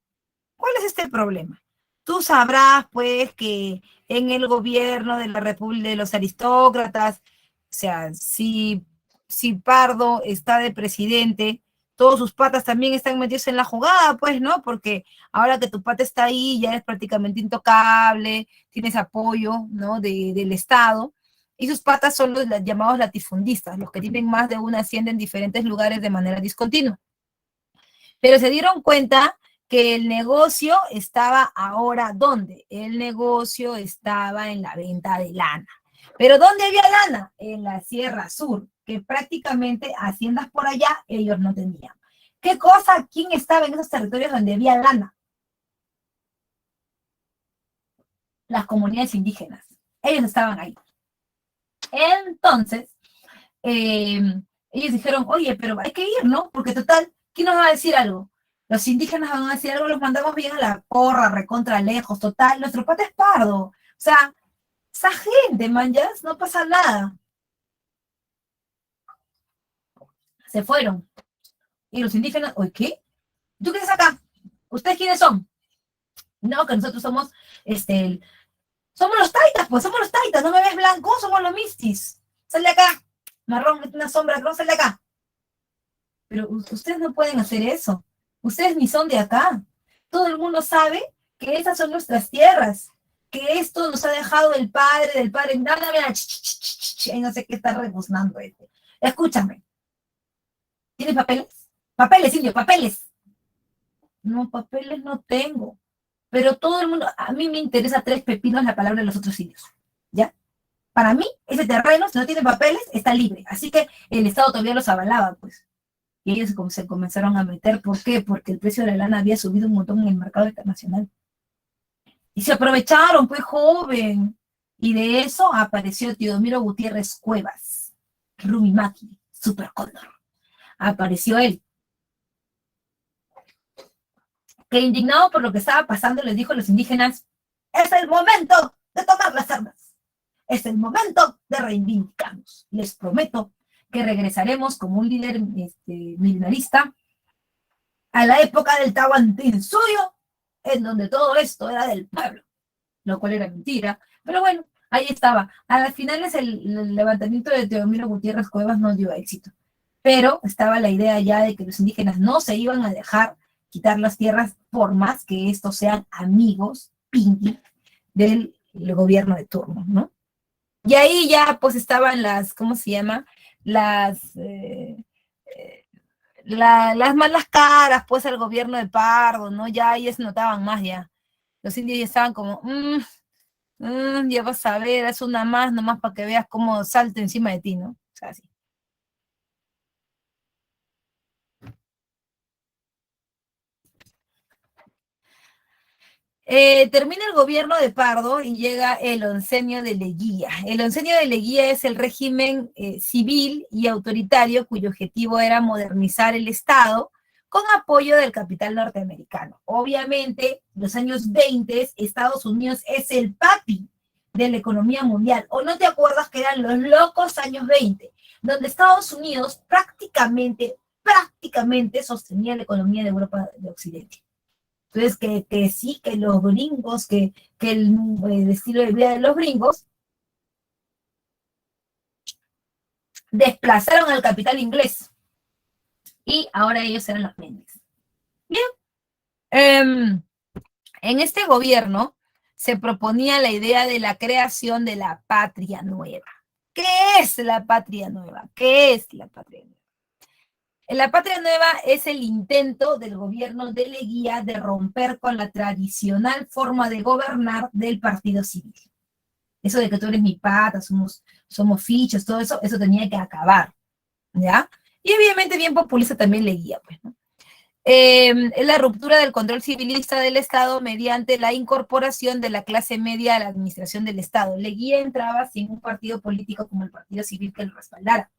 ¿Cuál es este problema? Tú sabrás, pues, que en el gobierno de la República de los aristócratas, o sea, si Pardo está de presidente, todos sus patas también están metidos en la jugada, pues, ¿no? Porque ahora que tu pata está ahí, ya eres prácticamente intocable, tienes apoyo, ¿no? Del Estado, y sus patas son los llamados latifundistas, los que tienen más de una hacienda en diferentes lugares de manera discontinua. Pero se dieron cuenta que el negocio estaba ahora, ¿dónde? El negocio estaba en la venta de lana. ¿Pero dónde había lana? En la Sierra Sur, que prácticamente haciendas por allá ellos no tenían. ¿Qué cosa? ¿Quién estaba en esos territorios donde había lana? Las comunidades indígenas. Ellos estaban ahí. Entonces, eh, ellos dijeron, oye, pero hay que ir, ¿no? Porque total, ¿quién nos va a decir algo? Los indígenas van a decir algo, los mandamos bien a la porra, recontra lejos, total, nuestro pata es pardo. O sea, esa gente, man, ya no pasa nada. Se fueron. Y los indígenas, oye, ¿qué? ¿Tú qué haces acá? ¿Ustedes quiénes son? No, que nosotros somos, somos los taitas, pues somos los taitas, ¿no me ves blanco? Somos los mistis. Sal de acá. Marrón, una sombra, no sal de acá. Pero ustedes no pueden hacer eso. Ustedes ni son de acá. Todo el mundo sabe que esas son nuestras tierras, que esto nos ha dejado el padre del padre. Nada, mira, no sé qué está rebuznando este. Escúchame. ¿Tienes papeles? Papeles, indio, papeles. No, papeles no tengo. Pero todo el mundo, a mí me interesa tres pepinos la palabra de los otros indios. ¿Ya? Para mí, ese terreno, si no tiene papeles, está libre. Así que el Estado todavía los avalaba, pues. Y ellos se comenzaron a meter. ¿Por qué? Porque el precio de la lana había subido un montón en el mercado internacional. Y se aprovecharon, pues, joven. Y de eso apareció Teodomiro Gutiérrez Cuevas, Rumimaki, Super Cóndor. Apareció él, que indignado por lo que estaba pasando les dijo a los indígenas, es el momento de tomar las armas. Es el momento de reivindicarnos. Les prometo que regresaremos como un líder milenarista a la época del Tahuantinsuyo, en donde todo esto era del pueblo, lo cual era mentira. Pero bueno, ahí estaba. A las finales el levantamiento de Teodomiro Gutiérrez Cuevas no dio éxito. Pero estaba la idea ya de que los indígenas no se iban a dejar quitar las tierras por más que estos sean amigos, pingui, del gobierno de turno, ¿no? Y ahí ya pues estaban las, ¿cómo se llama? Las, las malas caras pues al gobierno de Pardo, ¿no? Ya ahí se notaban más ya. Los indios ya estaban como, ya vas a ver, es una más, nomás para que veas cómo salto encima de ti, ¿no? O sea, así. Termina el gobierno de Pardo y llega el oncenio de Leguía. El oncenio de Leguía es el régimen civil y autoritario cuyo objetivo era modernizar el Estado con apoyo del capital norteamericano. Obviamente, en los años 20, Estados Unidos es el papi de la economía mundial. ¿O no te acuerdas que eran los locos años 20, donde Estados Unidos prácticamente sostenía la economía de Europa de Occidente? Entonces, que sí, que los gringos, que el estilo de vida de los gringos desplazaron al capital inglés y ahora ellos eran los mendes. Bien, en este gobierno se proponía la idea de la creación de la patria nueva. ¿Qué es la patria nueva? ¿Qué es la patria nueva? La patria nueva es el intento del gobierno de Leguía de romper con la tradicional forma de gobernar del partido civil. Eso de que tú eres mi pata, somos fichos, todo eso, eso tenía que acabar, ¿ya? Y obviamente bien populista también Leguía, pues, ¿no? La ruptura del control civilista del Estado mediante la incorporación de la clase media a la administración del Estado. Leguía entraba sin un partido político como el Partido Civil que lo respaldara.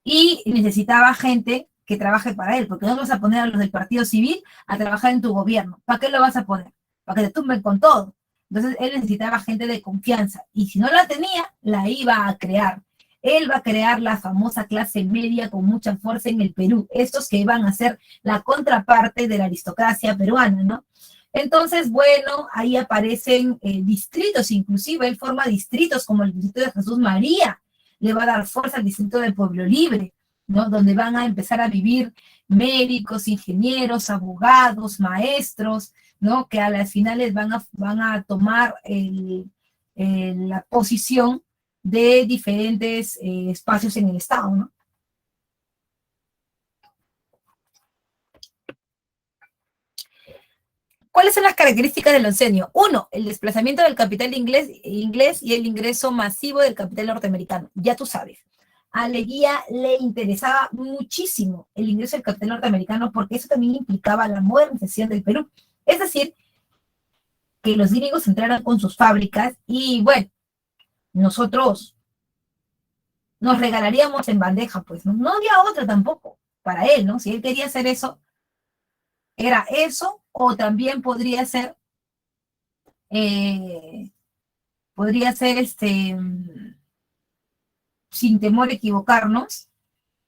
Y necesitaba gente que trabaje para él, porque no vas a poner a los del Partido Civil a trabajar en tu gobierno. ¿Para qué lo vas a poner? Para que te tumben con todo. Entonces él necesitaba gente de confianza y si no la tenía, la iba a crear. Él va a crear la famosa clase media con mucha fuerza en el Perú, estos que iban a ser la contraparte de la aristocracia peruana, ¿no? Entonces, bueno, ahí aparecen distritos, inclusive él forma distritos como el distrito de Jesús María, le va a dar fuerza al distrito del Pueblo Libre, ¿no? Donde van a empezar a vivir médicos, ingenieros, abogados, maestros, ¿no? Que a las finales van a tomar la posición de diferentes espacios en el Estado, ¿no? ¿Cuáles son las características del oncenio? Uno, el desplazamiento del capital inglés y el ingreso masivo del capital norteamericano. Ya tú sabes. A Leguía le interesaba muchísimo el ingreso del capital norteamericano porque eso también implicaba la modernización del Perú. Es decir, que los gringos entraran con sus fábricas y bueno, nosotros nos regalaríamos en bandeja, pues no había otra tampoco para él, ¿no? Si él quería hacer eso, era eso o también eh, podría ser sin temor a equivocarnos,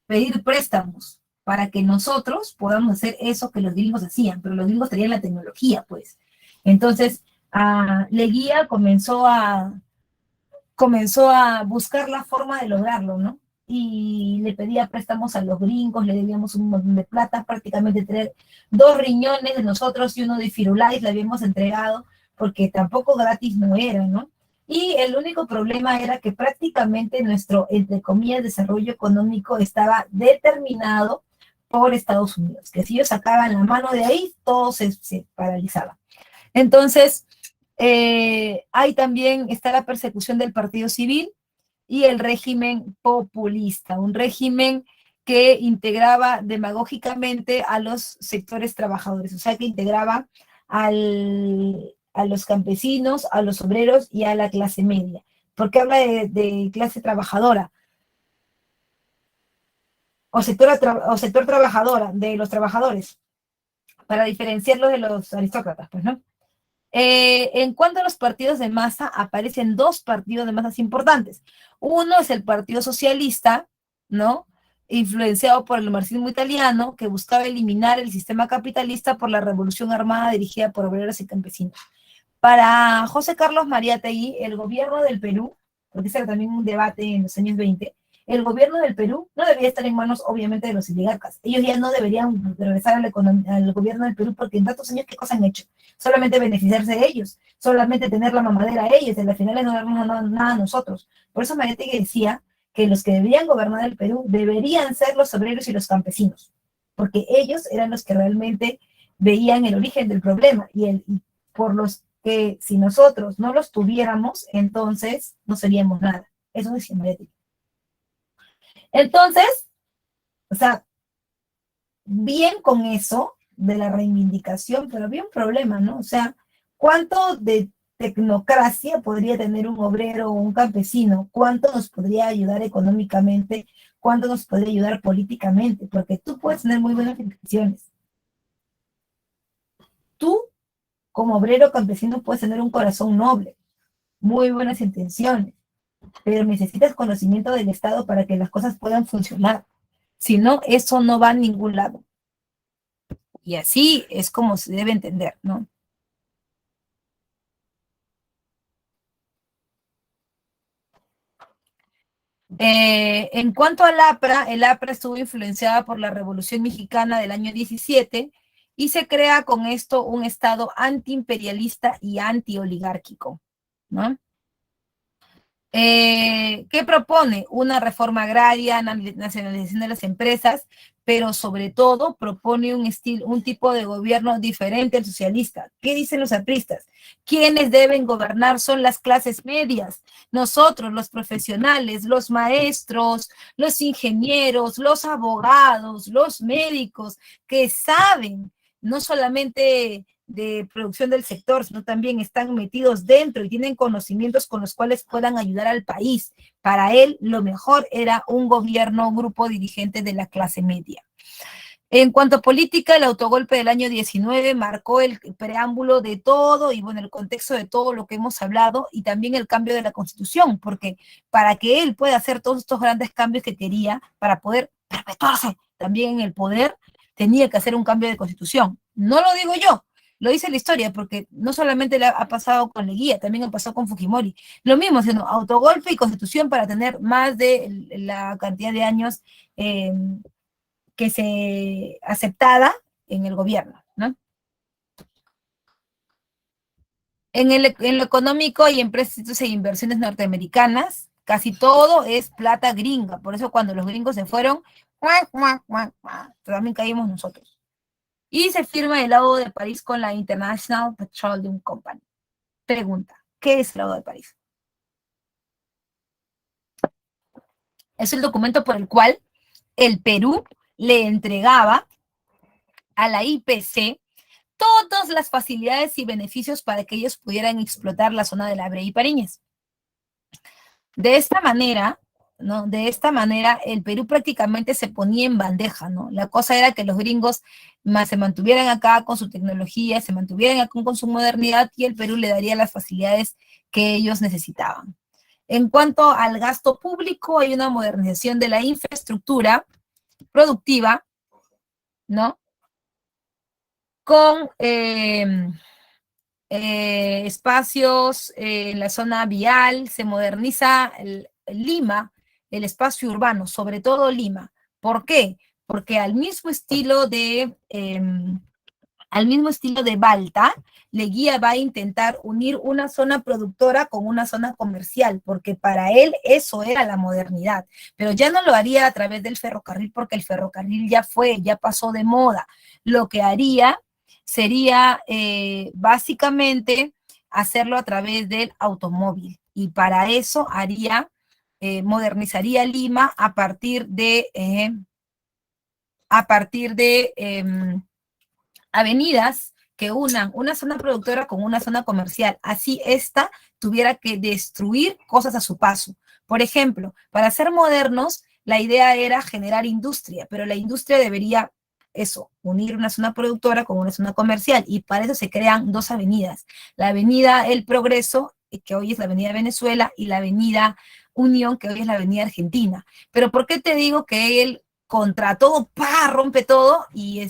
pedir préstamos para que nosotros podamos hacer eso que los gringos hacían, pero los gringos tenían la tecnología, pues. Entonces, Leguía comenzó a buscar la forma de lograrlo, ¿no? Y le pedía préstamos a los gringos, le debíamos un montón de plata, prácticamente tener 2 riñones de nosotros y uno de Firulais le habíamos entregado, porque tampoco gratis no era, ¿no? Y el único problema era que prácticamente nuestro, entre comillas, desarrollo económico estaba determinado por Estados Unidos, que si ellos sacaban la mano de ahí, todo se paralizaba. Entonces, ahí también está la persecución del partido civil y el régimen populista, un régimen que integraba demagógicamente a los sectores trabajadores, o sea, que integraba a los campesinos, a los obreros y a la clase media. ¿Por qué habla de clase trabajadora? O sector trabajadora, de los trabajadores, para diferenciarlo de los aristócratas, pues, ¿no? En cuanto a los partidos de masa, aparecen 2 partidos de masas importantes. Uno es el Partido Socialista, ¿no? Influenciado por el marxismo italiano, que buscaba eliminar el sistema capitalista por la revolución armada dirigida por obreros y campesinos. Para José Carlos Mariátegui, el gobierno del Perú, porque ese era también un debate en los años 20, el gobierno del Perú no debería estar en manos, obviamente, de los oligarcas. Ellos ya no deberían regresar al gobierno del Perú porque en tantos años, ¿qué cosa han hecho? Solamente beneficiarse de ellos, solamente tener la mamadera a ellos, y al final no darnos nada a nosotros. Por eso Mariátegui decía que los que deberían gobernar el Perú deberían ser los obreros y los campesinos, porque ellos eran los que realmente veían el origen del problema y por los que si nosotros no los tuviéramos, entonces no seríamos nada. Eso decía Mariátegui. Entonces, o sea, bien con eso de la reivindicación, pero había un problema, ¿no? O sea, ¿cuánto de tecnocracia podría tener un obrero o un campesino? ¿Cuánto nos podría ayudar económicamente? ¿Cuánto nos podría ayudar políticamente? Porque tú puedes tener muy buenas intenciones. Tú, como obrero campesino, puedes tener un corazón noble, muy buenas intenciones, pero necesitas conocimiento del Estado para que las cosas puedan funcionar. Si no, eso no va a ningún lado. Y así es como se debe entender, ¿no? En cuanto al APRA, el APRA estuvo influenciada por la Revolución Mexicana del año 17 y se crea con esto un Estado antiimperialista y antioligárquico, ¿no? ¿Qué propone? Una reforma agraria, nacionalización de las empresas, pero sobre todo propone un tipo de gobierno diferente al socialista. ¿Qué dicen los apristas? Quienes deben gobernar son las clases medias, nosotros, los profesionales, los maestros, los ingenieros, los abogados, los médicos, que saben no solamente de producción del sector, sino también están metidos dentro y tienen conocimientos con los cuales puedan ayudar al país. Para él, lo mejor era un gobierno, un grupo dirigente de la clase media. En cuanto a política, el autogolpe del año 19 marcó el preámbulo de todo y bueno, el contexto de todo lo que hemos hablado y también el cambio de la constitución, porque para que él pueda hacer todos estos grandes cambios que quería, para poder perpetuarse también en el poder, tenía que hacer un cambio de constitución. No lo digo yo, lo dice la historia, porque no solamente le ha pasado con Leguía, también ha pasado con Fujimori. Lo mismo, sino autogolpe y constitución para tener más de la cantidad de años que se aceptada en el gobierno, ¿no? En lo económico y empresas e inversiones norteamericanas, casi todo es plata gringa. Por eso cuando los gringos se fueron, también caímos nosotros. Y se firma el Acuerdo de París con la International Petroleum Company. Pregunta, ¿qué es el Acuerdo de París? Es el documento por el cual el Perú le entregaba a la IPC todas las facilidades y beneficios para que ellos pudieran explotar la zona de la Brea y Pariñas. De esta manera, ¿no? De esta manera, el Perú prácticamente se ponía en bandeja, ¿no? La cosa era que los gringos se mantuvieran acá con su tecnología, se mantuvieran acá con su modernidad y el Perú le daría las facilidades que ellos necesitaban. En cuanto al gasto público, hay una modernización de la infraestructura productiva, ¿no? Con espacios en la zona vial, se moderniza Lima, el espacio urbano, sobre todo Lima. ¿Por qué? Porque al mismo estilo de Balta, Leguía va a intentar unir una zona productora con una zona comercial, porque para él eso era la modernidad, pero ya no lo haría a través del ferrocarril, porque el ferrocarril ya pasó de moda. Lo que haría sería básicamente hacerlo a través del automóvil, y para eso modernizaría Lima a partir de avenidas que unan una zona productora con una zona comercial. Así esta tuviera que destruir cosas a su paso. Por ejemplo, para ser modernos, la idea era generar industria, pero la industria debería unir una zona productora con una zona comercial, y para eso se crean dos avenidas. La avenida El Progreso, que hoy es la avenida Venezuela, y la avenida Unión, que hoy es la avenida Argentina. Pero ¿por qué te digo que él contra todo, rompe todo y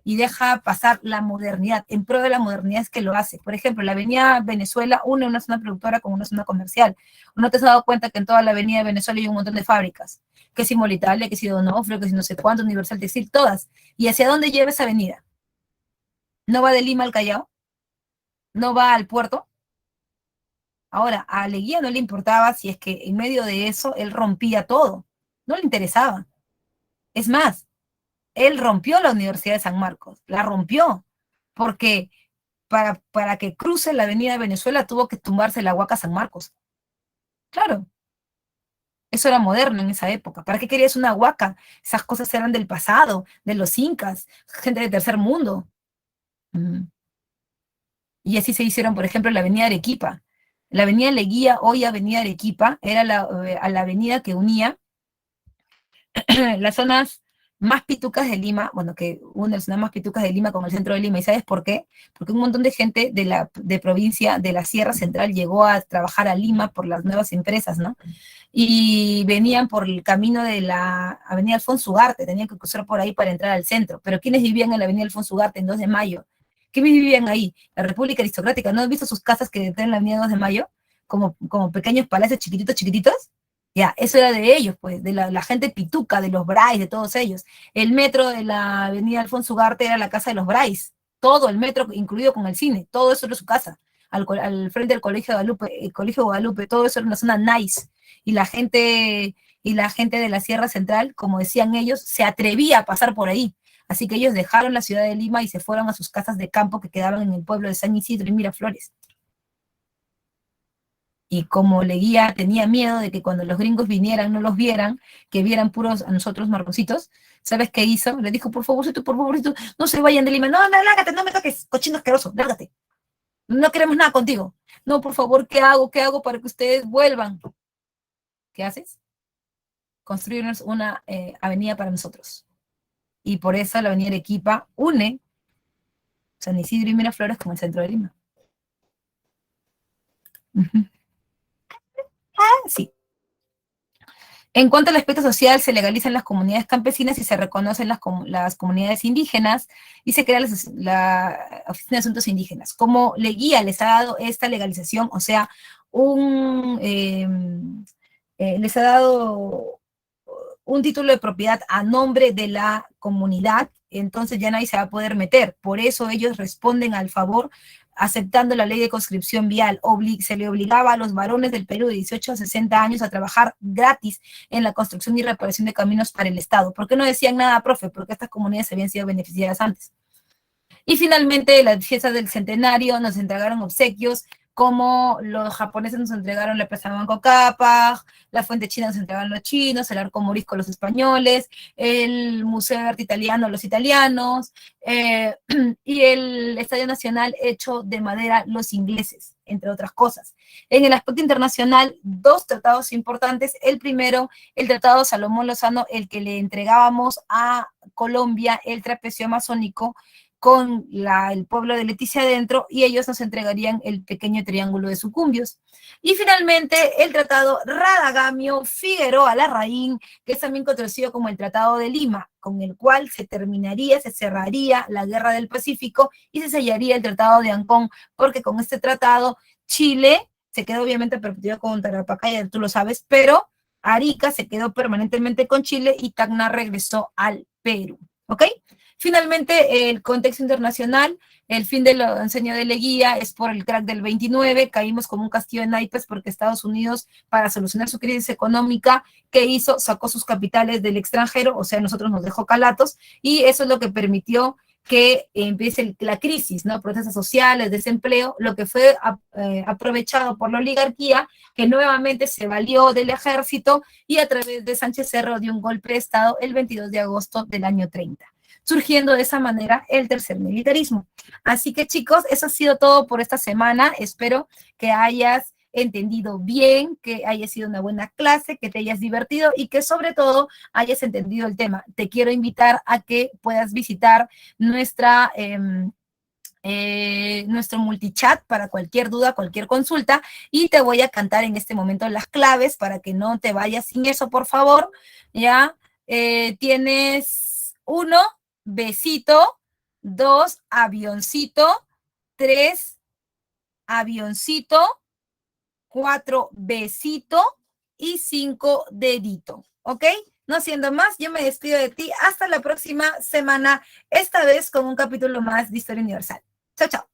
deja pasar la modernidad? En pro de la modernidad es que lo hace. Por ejemplo, la avenida Venezuela une una zona productora con una zona comercial. ¿No te has dado cuenta que en toda la avenida Venezuela hay un montón de fábricas? Que si Molitalia, que si Donofrio, que si no sé cuánto, Universal Textil, todas. ¿Y hacia dónde lleva esa avenida? ¿No va de Lima al Callao? ¿No va al puerto? Ahora, a Leguía no le importaba si es que en medio de eso él rompía todo. No le interesaba. Es más, él rompió la Universidad de San Marcos, la rompió, porque para que cruce la avenida de Venezuela tuvo que tumbarse la Huaca San Marcos. Claro, eso era moderno en esa época. ¿Para qué querías una Huaca? Esas cosas eran del pasado, de los incas, gente de tercer mundo. Y así se hicieron, por ejemplo, la avenida Arequipa. La avenida Leguía, hoy avenida Arequipa, era a la avenida que unía las zonas más pitucas de Lima, bueno, que una de las zonas más pitucas de Lima con el centro de Lima. ¿Y sabes por qué? Porque un montón de gente de provincia de la Sierra Central llegó a trabajar a Lima por las nuevas empresas, ¿no? Y venían por el camino de la avenida Alfonso Ugarte, tenían que cruzar por ahí para entrar al centro. Pero ¿quiénes vivían en la avenida Alfonso Ugarte en 2 de Mayo? ¿Quiénes vivían ahí? La República Aristocrática. ¿No has visto sus casas que están en la avenida 2 de Mayo? Como pequeños palacios chiquititos, chiquititos. Ya, eso era de ellos, pues, de la gente pituca, de los Brais, de todos ellos. El metro de la avenida Alfonso Ugarte era la casa de los Brais. Todo el metro, incluido con el cine, todo eso era su casa. al frente del Colegio Guadalupe, el Colegio Guadalupe, todo eso era una zona nice, y la gente de la Sierra Central, como decían ellos, se atrevía a pasar por ahí. Así que ellos dejaron la ciudad de Lima y se fueron a sus casas de campo que quedaban en el pueblo de San Isidro y Miraflores. Y como Leguía tenía miedo de que cuando los gringos vinieran no los vieran, que vieran puros a nosotros marroncitos, ¿sabes qué hizo? Le dijo, por favorcito, no se vayan de Lima. No, no, lárgate, no me toques, cochino asqueroso, lárgate. No queremos nada contigo. No, por favor, ¿qué hago? ¿Qué hago para que ustedes vuelvan? ¿Qué haces? Construirnos una avenida para nosotros. Y por eso la avenida Arequipa une San Isidro y Miraflores con el centro de Lima. Sí. En cuanto al aspecto social, se legalizan las comunidades campesinas y se reconocen las comunidades indígenas y se crea la Oficina de Asuntos Indígenas. Como Leguía les ha dado esta legalización, o sea, les ha dado un título de propiedad a nombre de la comunidad, entonces ya nadie se va a poder meter. Por eso ellos responden al favor aceptando la ley de conscripción vial. Se le obligaba a los varones del Perú de 18 a 60 años a trabajar gratis en la construcción y reparación de caminos para el Estado. ¿Por qué no decían nada, profe? Porque estas comunidades habían sido beneficiadas antes. Y finalmente, la fiesta del centenario, nos entregaron obsequios, como los japoneses nos entregaron la Plaza Banco Cápac, la Fuente China nos entregaron los chinos, el Arco Morisco los españoles, el Museo de Arte Italiano los italianos, y el Estadio Nacional hecho de madera los ingleses, entre otras cosas. En el aspecto internacional, 2 tratados importantes. El primero, el Tratado Salomón Lozano, el que le entregábamos a Colombia el trapecio amazónico, con el pueblo de Leticia adentro, y ellos nos entregarían el pequeño triángulo de Sucumbios. Y finalmente el tratado Radagamio-Figueroa Larraín, que es también conocido como el Tratado de Lima, con el cual se cerraría la Guerra del Pacífico y se sellaría el Tratado de Ancón, porque con este tratado Chile se quedó obviamente perpetuado con Tarapacá, tú lo sabes, pero Arica se quedó permanentemente con Chile y Tacna regresó al Perú, ¿ok? Finalmente, el contexto internacional, el fin de lo enseño de Leguía es por el crack del 29, caímos como un castillo de naipes porque Estados Unidos, para solucionar su crisis económica, ¿qué hizo? Sacó sus capitales del extranjero, o sea, nosotros nos dejó calatos, y eso es lo que permitió que empiece la crisis, ¿no? Protestas sociales, desempleo, lo que fue aprovechado por la oligarquía, que nuevamente se valió del ejército y a través de Sánchez Cerro dio un golpe de Estado el 22 de agosto del año 30. Surgiendo de esa manera el tercer militarismo. Así que, chicos, eso ha sido todo por esta semana. Espero que hayas entendido bien, que haya sido una buena clase, que te hayas divertido y que sobre todo hayas entendido el tema. Te quiero invitar a que puedas visitar nuestro multichat para cualquier duda, cualquier consulta, y te voy a cantar en este momento las claves para que no te vayas sin eso, por favor. Ya tienes 1, besito, 2, avioncito, 3, avioncito, 4, besito y 5, dedito, ¿ok? No siendo más, yo me despido de ti hasta la próxima semana, esta vez con un capítulo más de Historia Universal. Chao, chao.